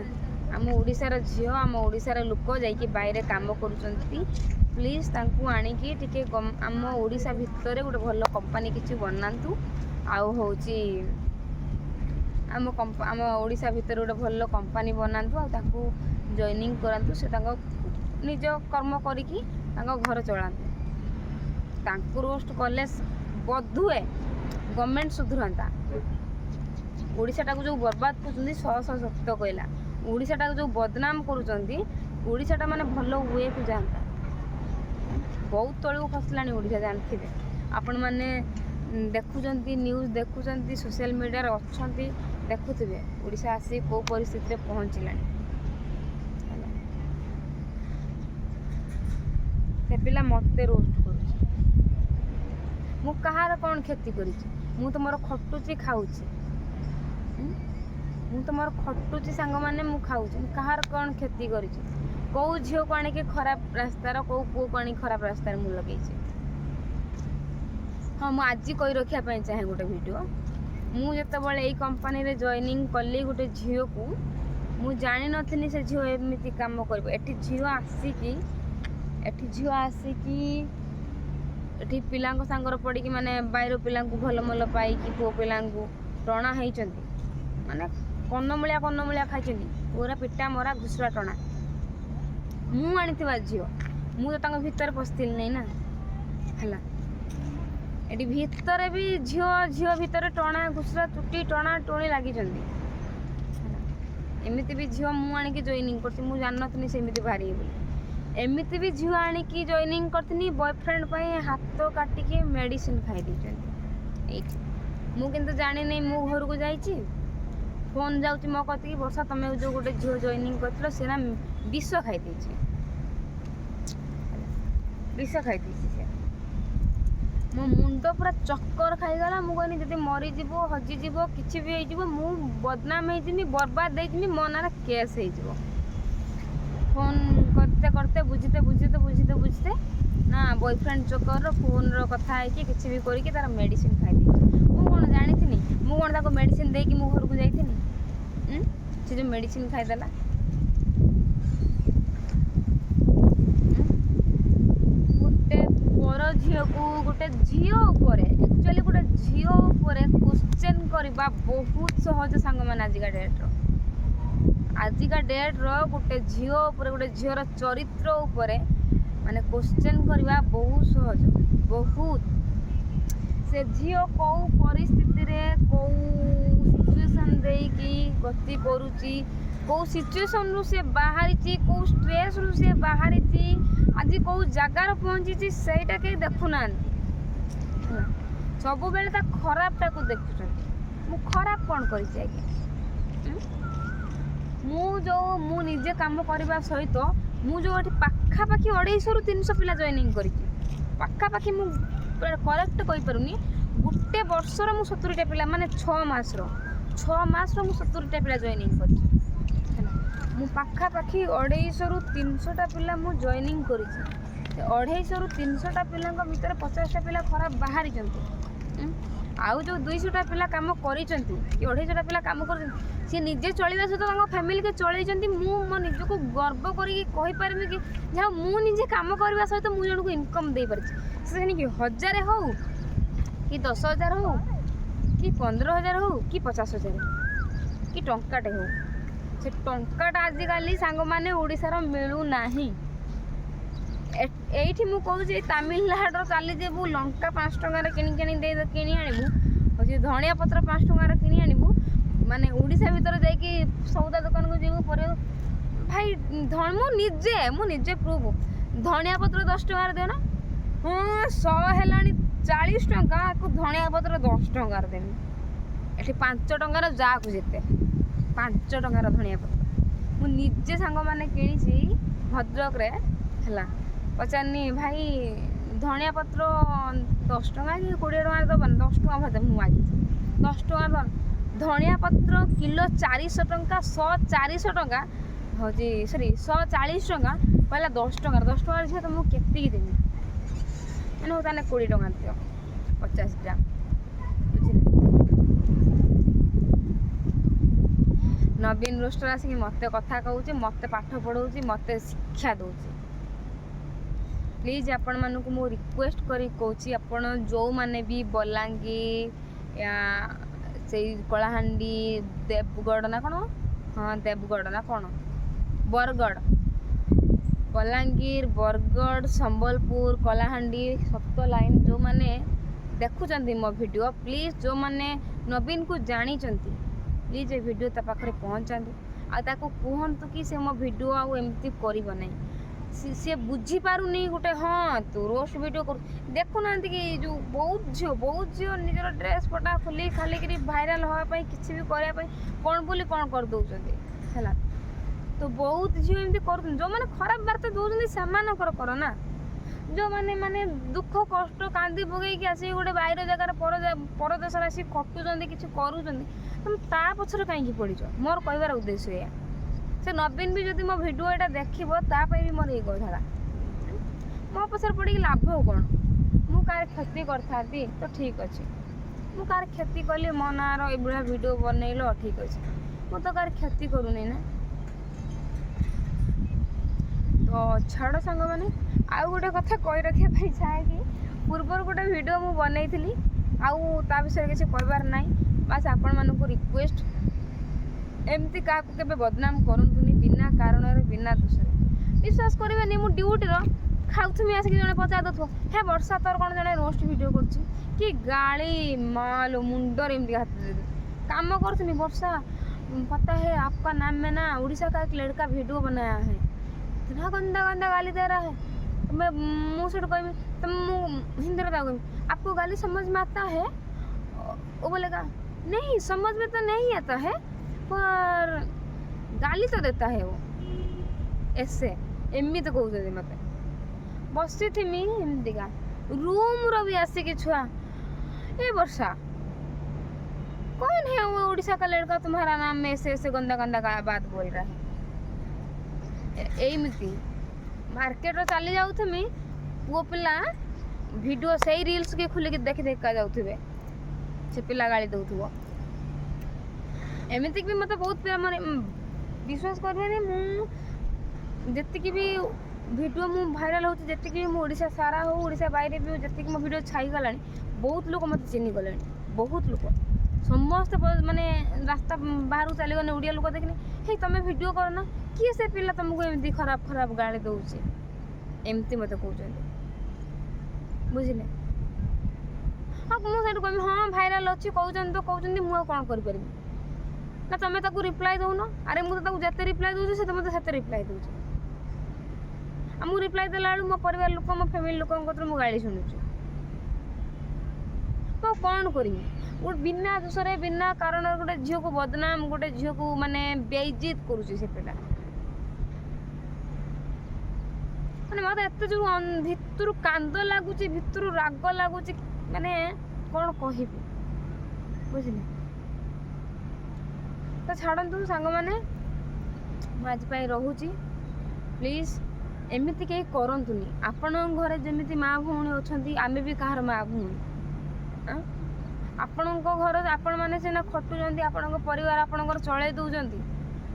ଆମ ଓଡ଼ିଶାର ଝିଅ ଆମ ଓଡ଼ିଶାର ଲୋକ ଯାଇକି ବାହାରେ କାମ କରୁଛନ୍ତି, ପ୍ଲିଜ୍ ତାଙ୍କୁ ଆଣିକି ଟିକେ ଆମ ଓଡ଼ିଶା ଭିତରେ ଗୋଟେ ଭଲ କମ୍ପାନୀ କିଛି ବନାନ୍ତୁ, ଆଉ ହେଉଛି ଆମ ଓଡ଼ିଶା ଭିତରେ ଗୋଟେ ଭଲ କମ୍ପାନୀ ବନାନ୍ତୁ, ଆଉ ତାକୁ ଜଏନିଂ କରାନ୍ତୁ, ସେ ତାଙ୍କ ନିଜ କର୍ମ କରିକି ତାଙ୍କ ଘର ଚଳାନ୍ତୁ। ତାଙ୍କୁ ରୋଷ୍ଟ କଲେ ବୋଧହୁଏ ଗଭର୍ଣ୍ଣମେଣ୍ଟ ସୁଧରନ୍ତା। ଓଡ଼ିଶାଟାକୁ ଯେଉଁ ବର୍ବାଦ କରୁଛନ୍ତି, ଶହ ସତ୍ୟ କହିଲା, ଓଡ଼ିଶାଟାକୁ ଯେଉଁ ବଦନାମ କରୁଛନ୍ତି, ଓଡ଼ିଶାଟା ମାନେ ଭଲ ୱେକୁ ଯାଆନ୍ତା। ବହୁତ ତଳକୁ ଖସିଲାଣି ଓଡ଼ିଶା, ଜାଣିଥିବେ ଆପଣମାନେ, ଦେଖୁଛନ୍ତି ନ୍ୟୁଜ୍ ଦେଖୁଛନ୍ତି, ସୋସିଆଲ ମିଡ଼ିଆରେ ଅଛନ୍ତି, ଦେଖୁଥିବେ ଓଡ଼ିଶା ଆସି କେଉଁ ପରିସ୍ଥିତିରେ ପହଞ୍ଚିଲାଣି। ସେ ପିଲା ମୋତେ ରୋଷ୍ଟ କରୁଛି, ମୁଁ କାହାର କ'ଣ କ୍ଷତି କରିଛି? ମୁଁ ତ ମୋର ଖଟୁଛି ଖାଉଛି, ମୁଁ ତ ମୋର ଖଟୁଛି ସାଙ୍ଗମାନେ, ମୁଁ ଖାଉଛି, ମୁଁ କାହାର କ'ଣ କ୍ଷତି କରିଛି? କେଉଁ ଝିଅକୁ ଆଣିକି ଖରାପ ରାସ୍ତାର, କେଉଁ ପୁଅକୁ ଆଣିକି ଖରାପ ରାସ୍ତାରେ ମୁଁ ଲଗେଇଛି? ହଁ, ମୁଁ ଆଜି କହି ରଖିବା ପାଇଁ ଚାହେଁ ଗୋଟେ ଭିଡ଼ିଓ। ମୁଁ ଯେତେବେଳେ ଏଇ କମ୍ପାନୀରେ ଜଏନିଂ କଲି ଗୋଟେ ଝିଅକୁ, ମୁଁ ଜାଣିନଥିଲି ସେ ଝିଅ ଏମିତି କାମ କରିବ। ଏଠି ଝିଅ ଆସିକି ଏଠି ପିଲାଙ୍କ ସାଙ୍ଗରେ ପଡ଼ିକି ମାନେ ବାଇର ପିଲାଙ୍କୁ ଭଲ ଭଲ ପାଇକି ପୁଅ ପିଲାଙ୍କୁ ଟଣା ହେଇଛନ୍ତି, ମାନେ କନମୂଳିଆ ଖାଇଛନ୍ତି, ପୁରା ପିଟା ମରା ଘୁଷୁରା ଟଣା। ମୁଁ ଆଣିଥିବା ଝିଅ, ମୁଁ ତ ତାଙ୍କ ଭିତରେ ପଶିଥିଲି ନାହିଁ ନା, ହେଲା। ଏଠି ଭିତରେ ବି ଝିଅ ଭିତରେ ଟଣା ଘୁଷୁରା ଚୁଟି ଟଣା ଟୁଣି ଲାଗିଛନ୍ତି, ହେଲା। ଏମିତି ବି ଝିଅ ମୁଁ ଆଣିକି ଜଏନିଂ କରିଛି, ମୁଁ ଜାଣିନଥିଲି ସେମିତି ବାହାରିବେ ବୋଲି। ଏମିତି ବି ଝିଅ ଆଣିକି ଜଏନିଂ କରିଥିଲି, ବୟଫ୍ରେଣ୍ଡ ପାଇଁ ହାତ କାଟିକି ମେଡ଼ିସିନ ଖାଇ ଦେଇଛନ୍ତି ଏଇଠି। ମୁଁ କିନ୍ତୁ ଜାଣିନି, ମୁଁ ଘରକୁ ଯାଇଛି, ଫୋନ୍ ଯାଉଛି ମୋ କତିକି, ବର୍ଷା ତମେ ଯେଉଁ ଗୋଟେ ଝିଅ ଜଏନିଂ କରିଥିଲ ସେ ନା ବିଷ ଖାଇଦେଇଛି, ବିଷ ଖାଇଦେଇଛି ସେ। ମୋ ମୁଣ୍ଡ ପୁରା ଚକ୍କର ଖାଇଗଲା। ମୁଁ କହିନି ଯଦି ମରିଯିବ, ହଜିଯିବ, କିଛି ବି ହେଇଯିବ, ମୁଁ ବଦନାମ ହେଇଯିବି, ବର୍ବାଦ ହେଇଯିବି, ମୋ ନାଁରେ କେସ୍ ହେଇଯିବ। ଫୋନ୍ करते बुझते ना बॉयफ्रेंड चक्कर फोन कथा है किसी भी करके तार मेडिसिन खाई मु कौन जानी मु कौन ताको मेडिसिन देकी मु घर को जाइए से जो मेडिसिन खाईदेला गोटे पर झील को गोटे झील एक्चुअली गोटे झील क्वेश्चन करवा बहुत सहज सांग मान आजिका डेट्र गोटे झील गोटे झीर चरित्र उपरे माने क्वेश्चन करवा बहुत सहज बहुत से झील कौ परिस्थिति रे कौ सिचुएशन देकी गति करुची कौ सिचुएशन रु से बाहरी कौ स्ट्रेस रु से बाहरी आज कौ जगार पहुंची सेटा कहीं देखुना सब बेले ता खराबटा को देखुं मु खराब कौन कर मु निजे काम करने सहित मु जो पाखापाखि 250 रु 300 पिला जॉइनिंग करी पाखापाखि मु करेक्ट कहि पारुनी गुटे वर्षर मु 70टा पिला माने 6 मासर मु 70टा पिला जॉइनिंग करी मु पाखापाखि 250 रु 300टा पिला मु जॉइनिंग करी 250 रु 300टा पिला भीतर 50टा पिला खराब बाहरी आउ जो 200टा पिला काम करिसंती कि 250टा पिला काम कर सी निजे चलवा सहित फैमिली के चलैचंती मु मो निजको गर्व करिक कहि पारबी कि जा मु निजे काम करबा सहित मु जण को इनकम दे परछि से कि 1000 हो कि 10,000 हो कि 15,000 हो कि 50,000 कि टंकाटे हो से टंकाटा आजिकाली सांग माने ओडिसा रो मिलू नाही एठी मु कहू जे तमिलनाडु चली जेबू लंका 5 टंका रे किनी आनिबू होची धनिया पत्र 5 टंका रे किनी आनिबू माने ओडिसा भीतर जाइकी सौदा दुकान को जेबू पर भाई मु निजे प्रूफ धनिया पत्र 10 टंका रे देना हाँ 100 हेलानी 40 टंका को धनिया पत्र 10 टंका रे देमी ଏଠି 5 ଟଙ୍କାର ଯାହାକୁ ଯେତେ 5 ଟଙ୍କାର ଧନିଆ ପତ୍ର ମୁଁ ନିଜେ ସାଙ୍ଗମାନେ କିଣିଛି ଭଦ୍ରକରେ ହେଲା। ପଚାରିନି ଭାଇ ଧନିଆ ପତ୍ର 10 ଟଙ୍କା କି 20 ଟଙ୍କାରେ ଦେବନି? 10 ଟଙ୍କା ଭାତ ମୁଁ ମାଗିଛି 10 ଟଙ୍କା ଧନିଆ ପତ୍ର କିଲୋ 400 ଟଙ୍କା 400 ଟଙ୍କା ହେଉଛି ସରି 140 ଟଙ୍କା କହିଲା 10 ଟଙ୍କାର 10 ଟଙ୍କାର ଝିଅ ତ ମୁଁ କେତିକି ଦେବି ମାନେ ହଉ ତାହେଲେ 20 ଟଙ୍କା ଦିଅ 50 ଗ୍ରାମ ବୁଝିଲେ। ନବୀନ ରୋଷ୍ଟର ଆସିକି ମୋତେ କଥା କହୁଛି, ମୋତେ ପାଠ ପଢ଼ଉଛି, ମୋତେ ଶିକ୍ଷା ଦେଉଛି। ପ୍ଲିଜ୍ ଆପଣମାନଙ୍କୁ ମୁଁ ରିକ୍ୱେଷ୍ଟ କରି କହୁଛି ଆପଣ ଯେଉଁମାନେ ବି ବଲାଙ୍ଗୀର ସେଇ କଳାହାଣ୍ଡି ଦେବଗଡ଼ ନା କ'ଣ ହଁ ଦେବଗଡ଼ ନା କ'ଣ ବରଗଡ଼ ବଲାଙ୍ଗୀର ବରଗଡ଼ ସମ୍ବଲପୁର କଳାହାଣ୍ଡି ସପ୍ତ ଲାଇନ୍ ଯେଉଁମାନେ ଦେଖୁଛନ୍ତି ମୋ ଭିଡ଼ିଓ ପ୍ଲିଜ୍ ଯେଉଁମାନେ ନବୀନକୁ ଜାଣିଛନ୍ତି ପ୍ଲିଜ୍ ଏ ଭିଡ଼ିଓ ତା ପାଖରେ ପହଞ୍ଚାନ୍ତୁ ଆଉ ତାକୁ କୁହନ୍ତୁ କି ସେ ମୋ ଭିଡ଼ିଓ ଆଉ ଏମିତି କରିବ ନାହିଁ। ସେ ବୁଝିପାରୁନି ଗୋଟେ ହଁ ତୁ ରୋଷ୍ଟ ଭିଡ଼ିଓ କରୁ ଦେଖୁନାହାନ୍ତି କି ଯେଉଁ ବହୁତ ଝିଅ ନିଜର ଡ୍ରେସ୍ ପଟା ଖୋଲି ଖାଲିକିରି ଭାଇରାଲ୍ ହେବା ପାଇଁ କିଛି ବି କରିବା ପାଇଁ କ'ଣ ବୋଲି କ'ଣ କରିଦେଉଛନ୍ତି ହେଲା। ତ ବହୁତ ଝିଅ ଏମିତି କରୁଛନ୍ତି ଯେଉଁମାନେ ଖରାପ ବାର୍ତ୍ତା ଦେଉଛନ୍ତି ସେମାନଙ୍କର କର ନା। ଯେଉଁମାନେ ମାନେ ଦୁଃଖ କଷ୍ଟ କାନ୍ଦି ପକେଇକି ଆସିକି ଗୋଟେ ବାଇର ଜାଗାରେ ପରଦେଶରେ ଆସିକି ଖଟୁଛନ୍ତି କିଛି କରୁଛନ୍ତି ତମେ ତା ପଛରେ କାହିଁକି ପଡ଼ିଛ? ମୋର କହିବାର ଉଦ୍ଦେଶ୍ୟ ଏଇଆ। ସେ ନବୀନ ବି ଯଦି ମୋ ଭିଡ଼ିଓ ଏଇଟା ଦେଖିବ ତା ପାଇଁ ବି ମୋର ଏଇ କଥାଟା ମୋ ପଛରେ ପଡ଼ିକି ଲାଭ କ'ଣ? ମୁଁ କାହାର କ୍ଷତି କରିଥାନ୍ତି ତ ଠିକ୍ ଅଛି। ମୁଁ କାହାର କ୍ଷତି କଲି ମୋ ନାଁର ଏଇଭଳିଆ ଭିଡ଼ିଓ ବନେଇଲ ଠିକ୍ ଅଛି। ମୁଁ ତ କାହାର କ୍ଷତି କରୁନି ନା। ତ ଛାଡ଼ ସାଙ୍ଗମାନେ ଆଉ ଗୋଟେ କଥା କହି ରଖିବା ପାଇଁ ଚାହେଁ କି ପୂର୍ବରୁ ଗୋଟେ ଭିଡ଼ିଓ ମୁଁ ବନେଇଥିଲି ଆଉ ତା ବିଷୟରେ କିଛି କହିବାର ନାହିଁ। ବାସ୍ ଆପଣମାନଙ୍କୁ ରିକ୍ୱେଷ୍ଟ ଏମିତି କାହାକୁ କେବେ ବଦନାମ କରନ୍ତୁନି ବିନା କାରଣରେ ବିନା ଦୋଷରେ। ବିଶ୍ୱାସ କରିବେନି ମୁଁ ଡ୍ୟୁଟିର ଖାଉଥିମି ଆସିକି ଜଣେ ପଚାରି ଦେଉଥିବ ହେ ବର୍ଷା ତୋର କ'ଣ ଜଣେ ରୋଷ୍ଟ ଭିଡ଼ିଓ କରୁଛି କି ଗାଳି ମାଲୋ ମୁଣ୍ଡରେ ଏମିତି ହାତ ଦେଇଦେବି। କାମ କରୁଥିମି ବର୍ଷା पता है आपका नाम में ना उड़ीसा का एक लड़का वीडियो बनाया है इतना गंदा गंदा गाली दे रहा है। तो मैं मुँह से कहमी तो हिंदी में कहमी आपको गाली समझ में आता है? वो बोलेगा नहीं समझ में तो नहीं आता है पर गाली तो देता है वो ऐसे एमती तो कहते मत बसी थी एमती का रूम री आसिक छुआ ए वर्षा कौन है वो उड़ीसा का लड़का तुम्हारा नाम में ऐसे गंदा गंदा बात बोल रहा है। एमती मार्केट चली जाऊ पुओ पिला वीडियो से रील्स के खुल देखी देखा जाऊे से पिला गाड़ी दौथुव एमती भी मत बहुत पिला माने विश्वास करें जी भी वीडियो मु भाइराल होती जी भी ओडिशा सारा हो ओडिशा बाहर भी जी मो वीडियो छाई गला बहुत लोग मत चिन्ह गले बहुत लोग समस्त माने रास्ता बाहर चली गने ओडिया लोग देखने हे तुम वीडियो कर ना किए से पिला तुमको एमती खराब खराब गाड़ी दौचे एमती मत कहते बुझे हाँ मुझे कहमी हाँ भाइराल अच्छी कहते तो कहते मुझे कौन करी ना तुम्हें ताको रिप्लाई दौन अरे मुझे जिते रिप्लाई दूसरी से मत से रिप्लाई दूसरी मुझे रिप्लाई देला मो परिवार लोक मो फैमिली लोक गाड़ी शुणुची तो कौन करी बिना दोषरे बिना कारण गोटे झील को बदनाम गोटे झील को माने बेइज्जत करुची से पिला माने मत एत जो भितर कांद लगुच भितर राग लगुच माने कौन कह बुझे तो छाड़ू सांग मैंने आज रोची प्लीज एमती कहीं करतुनि आपण घरे जमी माँ भौणी अच्छा आम भी कहार माँ भौणी आपण घर आपण मैंने सीना खटुंट आपण परिवार आपणकर चलई दौरान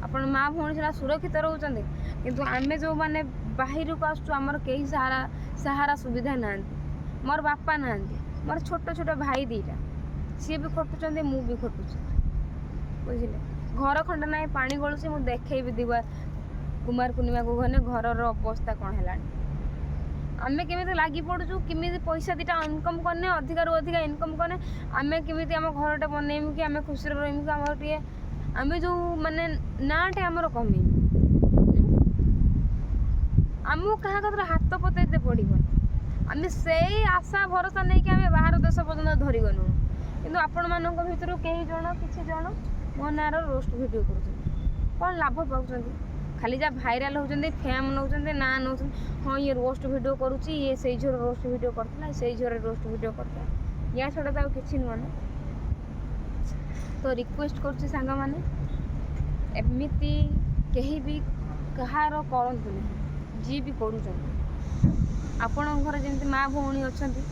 आपण माँ भौणी सीना सुरक्षित रोचते किंतु आम जो मैंने बाहर को आसमर कहीं सहारा सहारा सुविधा ना मोर बापा ना मोर छोट छोट भाई दीटा सी भी खटुंट मु भी खटुची बुझे घर खंड ना पानी गलुची मुझे देखेबी दिवा कुमार पूर्णिमा को गने घर अवस्था कौन है आम केमी लगी पड़ू केमी पैसा दीटा इनकम करने अधिक रू अधिक इनकम करने आम केमी आम घरटे बनईमु कि आम खुशी रहीमु कि आम टे आम जो माने नाटे आमर कमी आमको क्या कथा हाथ पतईते पड़ो आम से आशा भरोसा नहीं कि आम बाहर देश पर्यटन धरी गलु କିନ୍ତୁ ଆପଣମାନଙ୍କ ଭିତରୁ କେହି ଜଣ କିଛି ଜଣ ମୋ ନାଁର ରୋଷ୍ଟ ଭିଡ଼ିଓ କରୁଛନ୍ତି। କ'ଣ ଲାଭ ପାଉଛନ୍ତି? ଖାଲି ଯାହା ଭାଇରାଲ୍ ହେଉଛନ୍ତି, ଫେମ୍ ନେଉଛନ୍ତି, ନାଁ ନେଉଛନ୍ତି। ହଁ ଇଏ ରୋଷ୍ଟ ଭିଡ଼ିଓ କରୁଛି, ଇଏ ସେଇ ଝିଅର ରୋଷ୍ଟ ଭିଡ଼ିଓ କରିଥିଲା, ସେଇ ଝିଅର ରୋଷ୍ଟ ଭିଡ଼ିଓ କରିଥିଲା। ୟା ଛଡ଼ା ତ ଆଉ କିଛି ନୁହଁ ନା। ତ ରିକ୍ୱେଷ୍ଟ କରୁଛି ସାଙ୍ଗମାନେ, ଏମିତି କେହି ବି କାହାର କରନ୍ତୁ ନାହିଁ। ଯିଏ ବି କରୁଛନ୍ତି, ଆପଣଙ୍କ ଘରେ ଯେମିତି ମା ଭଉଣୀ ଅଛନ୍ତି,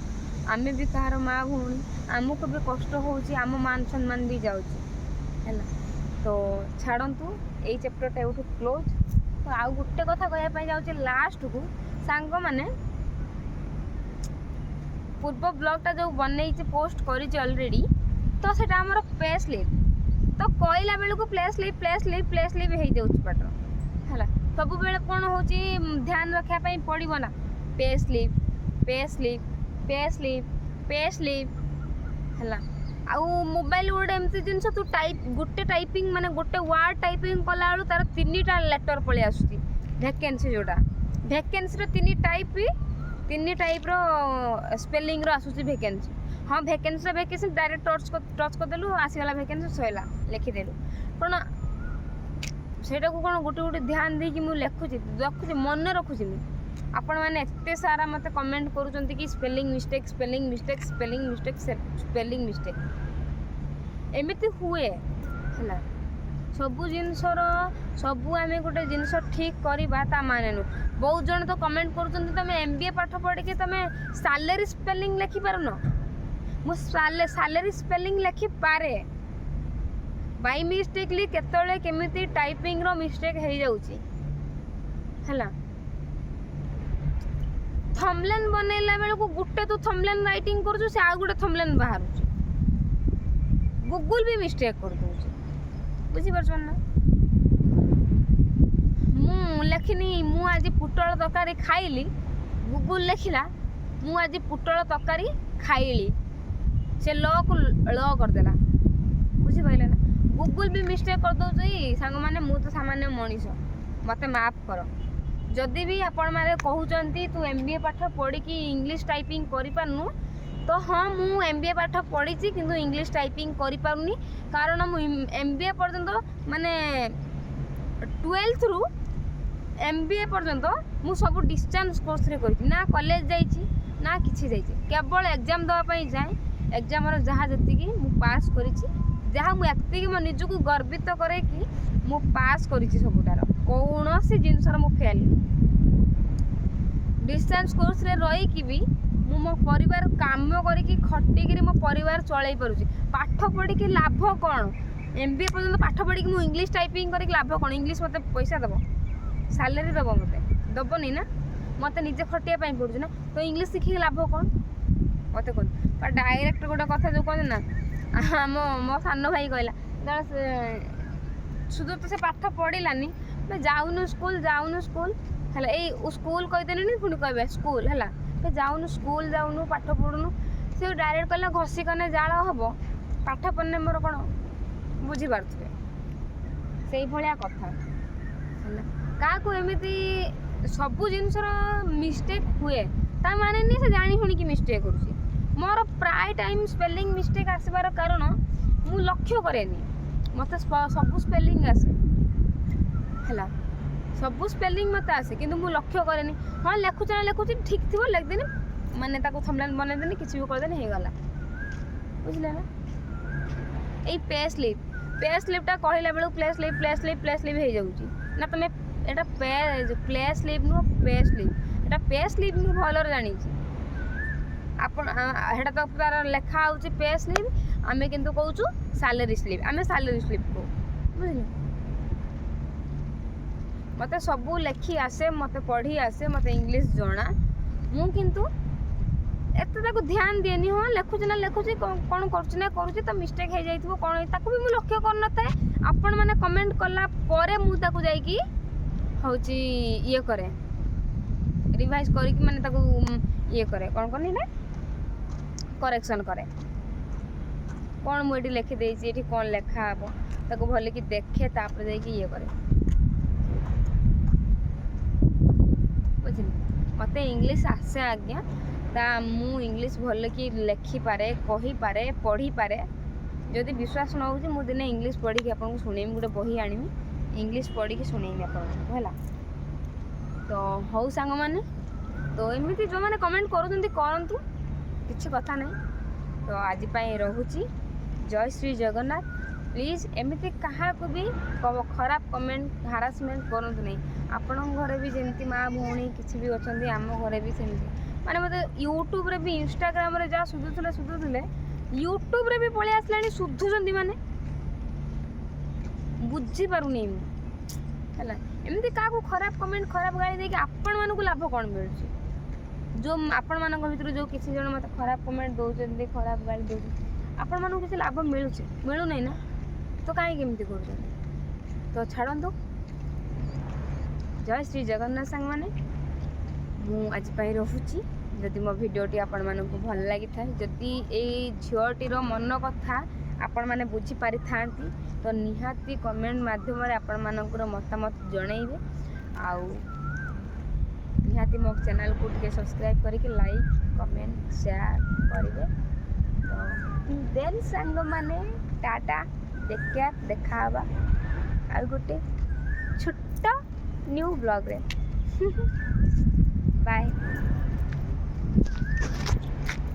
ଆମେ ବି କାହାର ମା ଭଉଣୀ, ଆମକୁ ବି କଷ୍ଟ ହେଉଛି, ଆମ ମାନ ସମ୍ମାନ ବି ଯାଉଛି ହେଲା। ତ ଛାଡ଼ନ୍ତୁ, ଏଇ ଚାପ୍ଟରଟା ଏଇଠୁ କ୍ଲୋଜ୍। ତ ଆଉ ଗୋଟେ କଥା କହିବା ପାଇଁ ଯାଉଛି ଲାଷ୍ଟକୁ, ସାଙ୍ଗମାନେ ପୂର୍ବ ବ୍ଲଗ୍ଟା ଯେଉଁ ବନେଇଛି ପୋଷ୍ଟ କରିଛି ଅଲରେଡ଼ି, ତ ସେଇଟା ଆମର ପେ ସ୍ଲିପ୍। ତ କହିଲା ବେଳକୁ ପ୍ଲେ ସ୍ଲିପ୍ ହେଇଯାଉଛି ପାଟର ହେଲା। ସବୁବେଳେ କ'ଣ ହେଉଛି ଧ୍ୟାନ ରଖିବା ପାଇଁ ପଡ଼ିବ ନା, ପେ ସ୍ଲିପ୍ ହେଲା। ଆଉ ମୋବାଇଲ ଗୋଟେ ଏମିତି ଜିନିଷ, ତୁ ଗୋଟେ ଟାଇପିଂ ମାନେ ଗୋଟେ ୱାର୍ଡ଼ ଟାଇପିଂ କଲାବେଳୁ ତାର 3ଟା ଲେଟର ପଳେଇ ଆସୁଛି। ଭ୍ୟାକେନ୍ସି ଯେଉଁଟା, ଭ୍ୟାକେନ୍ସିର 3 ଟାଇପ୍ର ସ୍ପେଲିଂର ଆସୁଛି ଭ୍ୟାକେନ୍ସି। ହଁ ଭ୍ୟାକେନ୍ସିର ଡାଇରେକ୍ଟ ଟଚ୍ କରିଦେଲୁ, ଆସିଗଲା ଭ୍ୟାକେନ୍ସି, ସରିଲା, ଲେଖିଦେଲୁ। କ'ଣ ସେଇଟାକୁ କ'ଣ ଗୋଟେ ଧ୍ୟାନ ଦେଇକି ମୁଁ ରଖୁଛି, ମନେ ରଖୁଛି ମୁଁ। ଆପଣମାନେ ଏତେ ସାରା ମୋତେ କମେଣ୍ଟ କରୁଛନ୍ତି କି ସ୍ପେଲିଂ ମିଷ୍ଟେକ୍ ଏମିତି ହୁଏ ହେଲା। ସବୁ ଜିନିଷର ଆମେ ଗୋଟେ ଜିନିଷ ଠିକ୍ କରିବା ତା ମାନେ ନୁହଁ। ବହୁତ ଜଣ ତ କମେଣ୍ଟ କରୁଛନ୍ତି, ତୁମେ MBA ପାଠ ପଢ଼ିକି ତୁମେ ସାଲେରୀ ସ୍ପେଲିଂ ଲେଖିପାରୁନ। ମୁଁ ସାଲେରୀ ସ୍ପେଲିଂ ଲେଖିପାରେ, ବାଇ ମିଷ୍ଟେକଲି କେତେବେଳେ କେମିତି ଟାଇପିଂର ମିଷ୍ଟେକ୍ ହେଇଯାଉଛି ହେଲା। ଥମ୍ବନେଲ୍ ବନେଇଲା ବେଳକୁ ଗୋଟେ ତୁ ଥମ୍ବନେଲ୍ ରାଇଟିଂ କରୁଛୁ, ସେ ଆଉ ଗୋଟେ ଥମ୍ବନେଲ୍ ବାହାରୁଛି। ଗୁଗୁଲ୍ ବି ମିଷ୍ଟେକ୍ କରିଦେଉଛି, ବୁଝିପାରୁଛନ୍ତି ନା। ମୁଁ ଲେଖିନି ମୁଁ ଆଜି ପୋଟଳ ତରକାରୀ ଖାଇଲି, ଗୁଗୁଲ୍ ଲେଖିଲା ମୁଁ ଆଜି ପୋଟଳ ତରକାରୀ ଖାଇଲି, ସେ ଲକୁ ଳ କରିଦେଲା, ବୁଝିପାରିଲେ ନା। ଗୁଗୁଲ୍ ବି ମିଷ୍ଟେକ୍ କରିଦେଉଛି ସାଙ୍ଗମାନେ। ମୁଁ ତ ସାମାନ୍ୟ ମଣିଷ, ମୋତେ ମାଫ୍ କର। ଯଦି ବି ଆପଣମାନେ କହୁଛନ୍ତି ତୁ MBA ପାଠ ପଢ଼ିକି ଇଂଲିଶ ଟାଇପିଂ କରିପାରୁନୁ, ତ ହଁ ମୁଁ MBA ପାଠ ପଢ଼ିଛି କିନ୍ତୁ ଇଂଲିଶ ଟାଇପିଂ କରିପାରୁନି। କାରଣ ମୁଁ MBA ପର୍ଯ୍ୟନ୍ତ ମାନେ 12ରୁ MBA ପର୍ଯ୍ୟନ୍ତ ମୁଁ ସବୁ ଡିଷ୍ଟାନ୍ସ କୋର୍ସରେ କରିଛି, ନା କଲେଜ ଯାଇଛି ନା କିଛି ଯାଇଛି। କେବଳ ଏକ୍ଜାମ୍ ଦେବା ପାଇଁ ଯାଏ, ଏକ୍ଜାମ୍ର ଯାହା ଯେତିକି ମୁଁ ପାସ୍ କରିଛି, ଯାହା ମୁଁ ଏତିକି ମୋ ନିଜକୁ ଗର୍ବିତ କରେ କି ମୁଁ ପାସ୍ କରିଛି ସବୁଟାର, କୌଣସି ଜିନିଷର ମୁଁ ଫେଲ୍। ଡିଷ୍ଟାନ୍ସ କୋର୍ସରେ ରହିକି ବି ମୁଁ ମୋ ପରିବାର କାମ କରିକି ଖଟିକିରି ମୋ ପରିବାର ଚଳେଇ ପାରୁଛି। ପାଠ ପଢ଼ିକି ଲାଭ କ'ଣ? MBA ପର୍ଯ୍ୟନ୍ତ ପାଠ ପଢ଼ିକି ମୁଁ ଇଂଲିଶ ଟାଇପିଂ କରିକି ଲାଭ କ'ଣ? ଇଂଲିଶ ମୋତେ ପଇସା ଦେବ, ସାଲେରୀ ଦେବ, ମୋତେ ଦେବନି ନା। ମୋତେ ନିଜେ ଖଟିବା ପାଇଁ ପଡ଼ୁଛି ନା। ତ ଇଂଲିଶ ଶିଖିକି ଲାଭ କ'ଣ ମୋତେ କୁହନ୍ତୁ। ଡାଇରେକ୍ଟ ଗୋଟେ କଥା ଯେଉଁ କହନ୍ତି ନା, ମୋ ସାନ ଭାଇ କହିଲା ସୁଦୂର ତ ସେ ପାଠ ପଢ଼ିଲାନି, ଯାଉନୁ ସ୍କୁଲ ହେଲା। ଏଇ ସ୍କୁଲ କହିଦେଲିନି, ପୁଣି କହିବେ ସ୍କୁଲ ହେଲା, ସ୍କୁଲ ଯାଉନୁ, ପାଠ ପଢ଼ୁନୁ। ସେ ଡାଇରେକ୍ଟ କହିଲା ଘଷି କନେ ଜାଳ ହେବ, ପାଠ ପଢ଼ିଲେ ମୋର କ'ଣ, ବୁଝିପାରୁଥିବେ ସେଇଭଳିଆ କଥା ହେଲା। କାହାକୁ ଏମିତି ସବୁ ଜିନିଷର ମିଷ୍ଟେକ୍ ହୁଏ, ତା ମାନେ ନୁହେଁ ସେ ଜାଣି ଶୁଣିକି ମିଷ୍ଟେକ୍ କରୁଛି। ମୋର ପ୍ରାୟ ଟାଇମ୍ ସ୍ପେଲିଂ ମିଷ୍ଟେକ୍ ଆସିବାର କାରଣ ମୁଁ ଲକ୍ଷ୍ୟ କରେନି। ମୋତେ ସବୁ ସ୍ପେଲିଂ ଆସେ ହେଲା, ସବୁ ସ୍ପେଲିଂ ମୋତେ ଆସେ, କିନ୍ତୁ ମୁଁ ଲକ୍ଷ୍ୟ କରେନି। ହଁ ଲେଖୁଛି ଠିକ୍ ଥିବ, ଲେଖିଦେନି, ମାନେ ତାକୁ ଥମ୍ବନେଲ୍ ବନେଇଦେନି, କିଛି ବି କରିଦେନି, ହେଇଗଲା, ବୁଝିଲେ ନା। ଏଇ ପେ ସ୍ଲିପ୍ଟା କହିଲା ବେଳକୁ ପ୍ଲେ ସ୍ଲିପ୍ ହେଇଯାଉଛି ନା। ତୁମେ ଏଇଟା ପ୍ଲେ ସ୍ଲିପ୍ ନୁହଁ, ପେ ସ୍ଲିପ୍। ଏଇଟା ପେ ସ୍ଲିପ୍ ମୁଁ ଭଲରେ ଜାଣିଛି। ଆପଣ ସେଇଟା ତ ତାର ଲେଖା ହେଉଛି ପେ ସ୍ଲିପ୍, ଆମେ କିନ୍ତୁ କହୁଛୁ ସାଲେରୀ ସ୍ଲିପ୍। ଆମେ ସାଲେରୀ ସ୍ଲିପ୍ କହୁ, ବୁଝିଲେ। ମୋତେ ସବୁ ଲେଖି ଆସେ, ମୋତେ ପଢ଼ି ଆସେ, ମୋତେ ଇଂଲିଶ ଜଣା। ମୁଁ କିନ୍ତୁ ଏତେ ତାକୁ ଧ୍ୟାନ ଦିଏନି। ହଁ ଲେଖୁଛି କ'ଣ କରୁଛି ନା କରୁଛି, ତ ମିଷ୍ଟେକ୍ ହେଇଯାଇଥିବ କ'ଣ, ତାକୁ ବି ମୁଁ ଲକ୍ଷ୍ୟ କରିନଥାଏ। ଆପଣମାନେ କମେଣ୍ଟ କଲା ପରେ ମୁଁ ତାକୁ ଯାଇକି ହେଉଛି ଇଏ କରେ, ରିଭାଇଜ୍ କରିକି ମାନେ ତାକୁ ଇଏ କରେ, କ'ଣ କନି ନା କରେକ୍ସନ୍ କରେ। କ'ଣ ମୁଁ ଏଠି ଲେଖିଦେଇଛି, ଏଠି କ'ଣ ଲେଖା ହେବ, ତାକୁ ଭଲକି ଦେଖେ, ତାପରେ ଯାଇକି ଇଏ କରେ, ବୁଝିଲେ। ମୋତେ ଇଂଲିଶ ଆସେ ଆଜ୍ଞା, ତା ମୁଁ ଇଂଲିଶ ଭଲ କି ଲେଖିପାରେ, କହିପାରେ, ପଢ଼ିପାରେ। ଯଦି ବିଶ୍ୱାସ ନ ହେଉଛି ମୁଁ ଦିନେ ଇଂଲିଶ ପଢ଼ିକି ଆପଣଙ୍କୁ ଶୁଣେଇମି, ଗୋଟେ ବହି ଆଣିବି ଇଂଲିଶ ପଢ଼ିକି ଶୁଣେଇମି ଆପଣଙ୍କୁ ହେଲା। ତ ହଉ ସାଙ୍ଗମାନେ, ତ ଏମିତି ଯେଉଁମାନେ କମେଣ୍ଟ କରୁଛନ୍ତି କରନ୍ତୁ, କିଛି କଥା ନାହିଁ। ତ ଆଜି ପାଇଁ ରହୁଛି। ଜୟ ଶ୍ରୀ ଜଗନ୍ନାଥ। ପ୍ଲିଜ୍ ଏମିତି କାହାକୁ ବି ଖରାପ କମେଣ୍ଟ ହାରାସମେଣ୍ଟ କରନ୍ତୁ ନାହିଁ। ଆପଣଙ୍କ ଘରେ ବି ଯେମିତି ମା ଭଉଣୀ କିଛି ବି ଅଛନ୍ତି, ଆମ ଘରେ ବି ସେମିତି। ମାନେ ମୋତେ ୟୁଟ୍ୟୁବରେ ବି ଇନଷ୍ଟାଗ୍ରାମରେ ଯାହା ସୁଧୁଥିଲେ ୟୁଟ୍ୟୁବରେ ବି ପଳେଇ ଆସିଲାଣି ସୁଧୁଛନ୍ତି। ମାନେ ବୁଝିପାରୁନି ମୁଁ ହେଲା। ଏମିତି କାହାକୁ ଖରାପ କମେଣ୍ଟ ଖରାପ ଗାଳି ଦେଇକି ଆପଣମାନଙ୍କୁ ଲାଭ କ'ଣ ମିଳୁଛି? ଯେଉଁ ଆପଣମାନଙ୍କ ଭିତରୁ ଯେଉଁ କିଛି ଜଣ ମୋତେ ଖରାପ କମେଣ୍ଟ ଦେଉଛନ୍ତି, ଖରାପ ଗାଳି ଦେଉଛନ୍ତି, ଆପଣମାନଙ୍କୁ କିଛି ଲାଭ ମିଳୁଛି? ମିଳୁନାହିଁ ନା, ତ କାହିଁକି ଏମିତି କରୁଛନ୍ତି? ତ ଛାଡ଼ନ୍ତୁ। ଜୟ ଶ୍ରୀ ଜଗନ୍ନାଥ ସାଙ୍ଗମାନେ, ମୁଁ ଆଜି ପାଇଁ ରହୁଛି। ଯଦି ମୋ ଭିଡ଼ିଓଟି ଆପଣମାନଙ୍କୁ ଭଲ ଲାଗିଥାଏ, ଯଦି ଏଇ ଝିଅଟିର ମନ କଥା ଆପଣମାନେ ବୁଝିପାରିଥାନ୍ତି, ତ ନିହାତି କମେଣ୍ଟ ମାଧ୍ୟମରେ ଆପଣମାନଙ୍କର ମତାମତ ଜଣାଇବେ। ଆଉ ନିହାତି ମୋ ଚ୍ୟାନେଲକୁ ଟିକେ ସବସ୍କ୍ରାଇବ୍ କରିକି ଲାଇକ୍, କମେଣ୍ଟ, ସେୟାର କରିବେ। ତ ଦେନ୍ ସାଙ୍ଗମାନେ ଟାଟା, ଟେକ୍ କେୟାର। ଦେଖା ହେବା ଆଉ ଗୋଟେ ଛୋଟ ନ୍ୟୁ ବ୍ଲଗ୍ରେ। ବାଏ।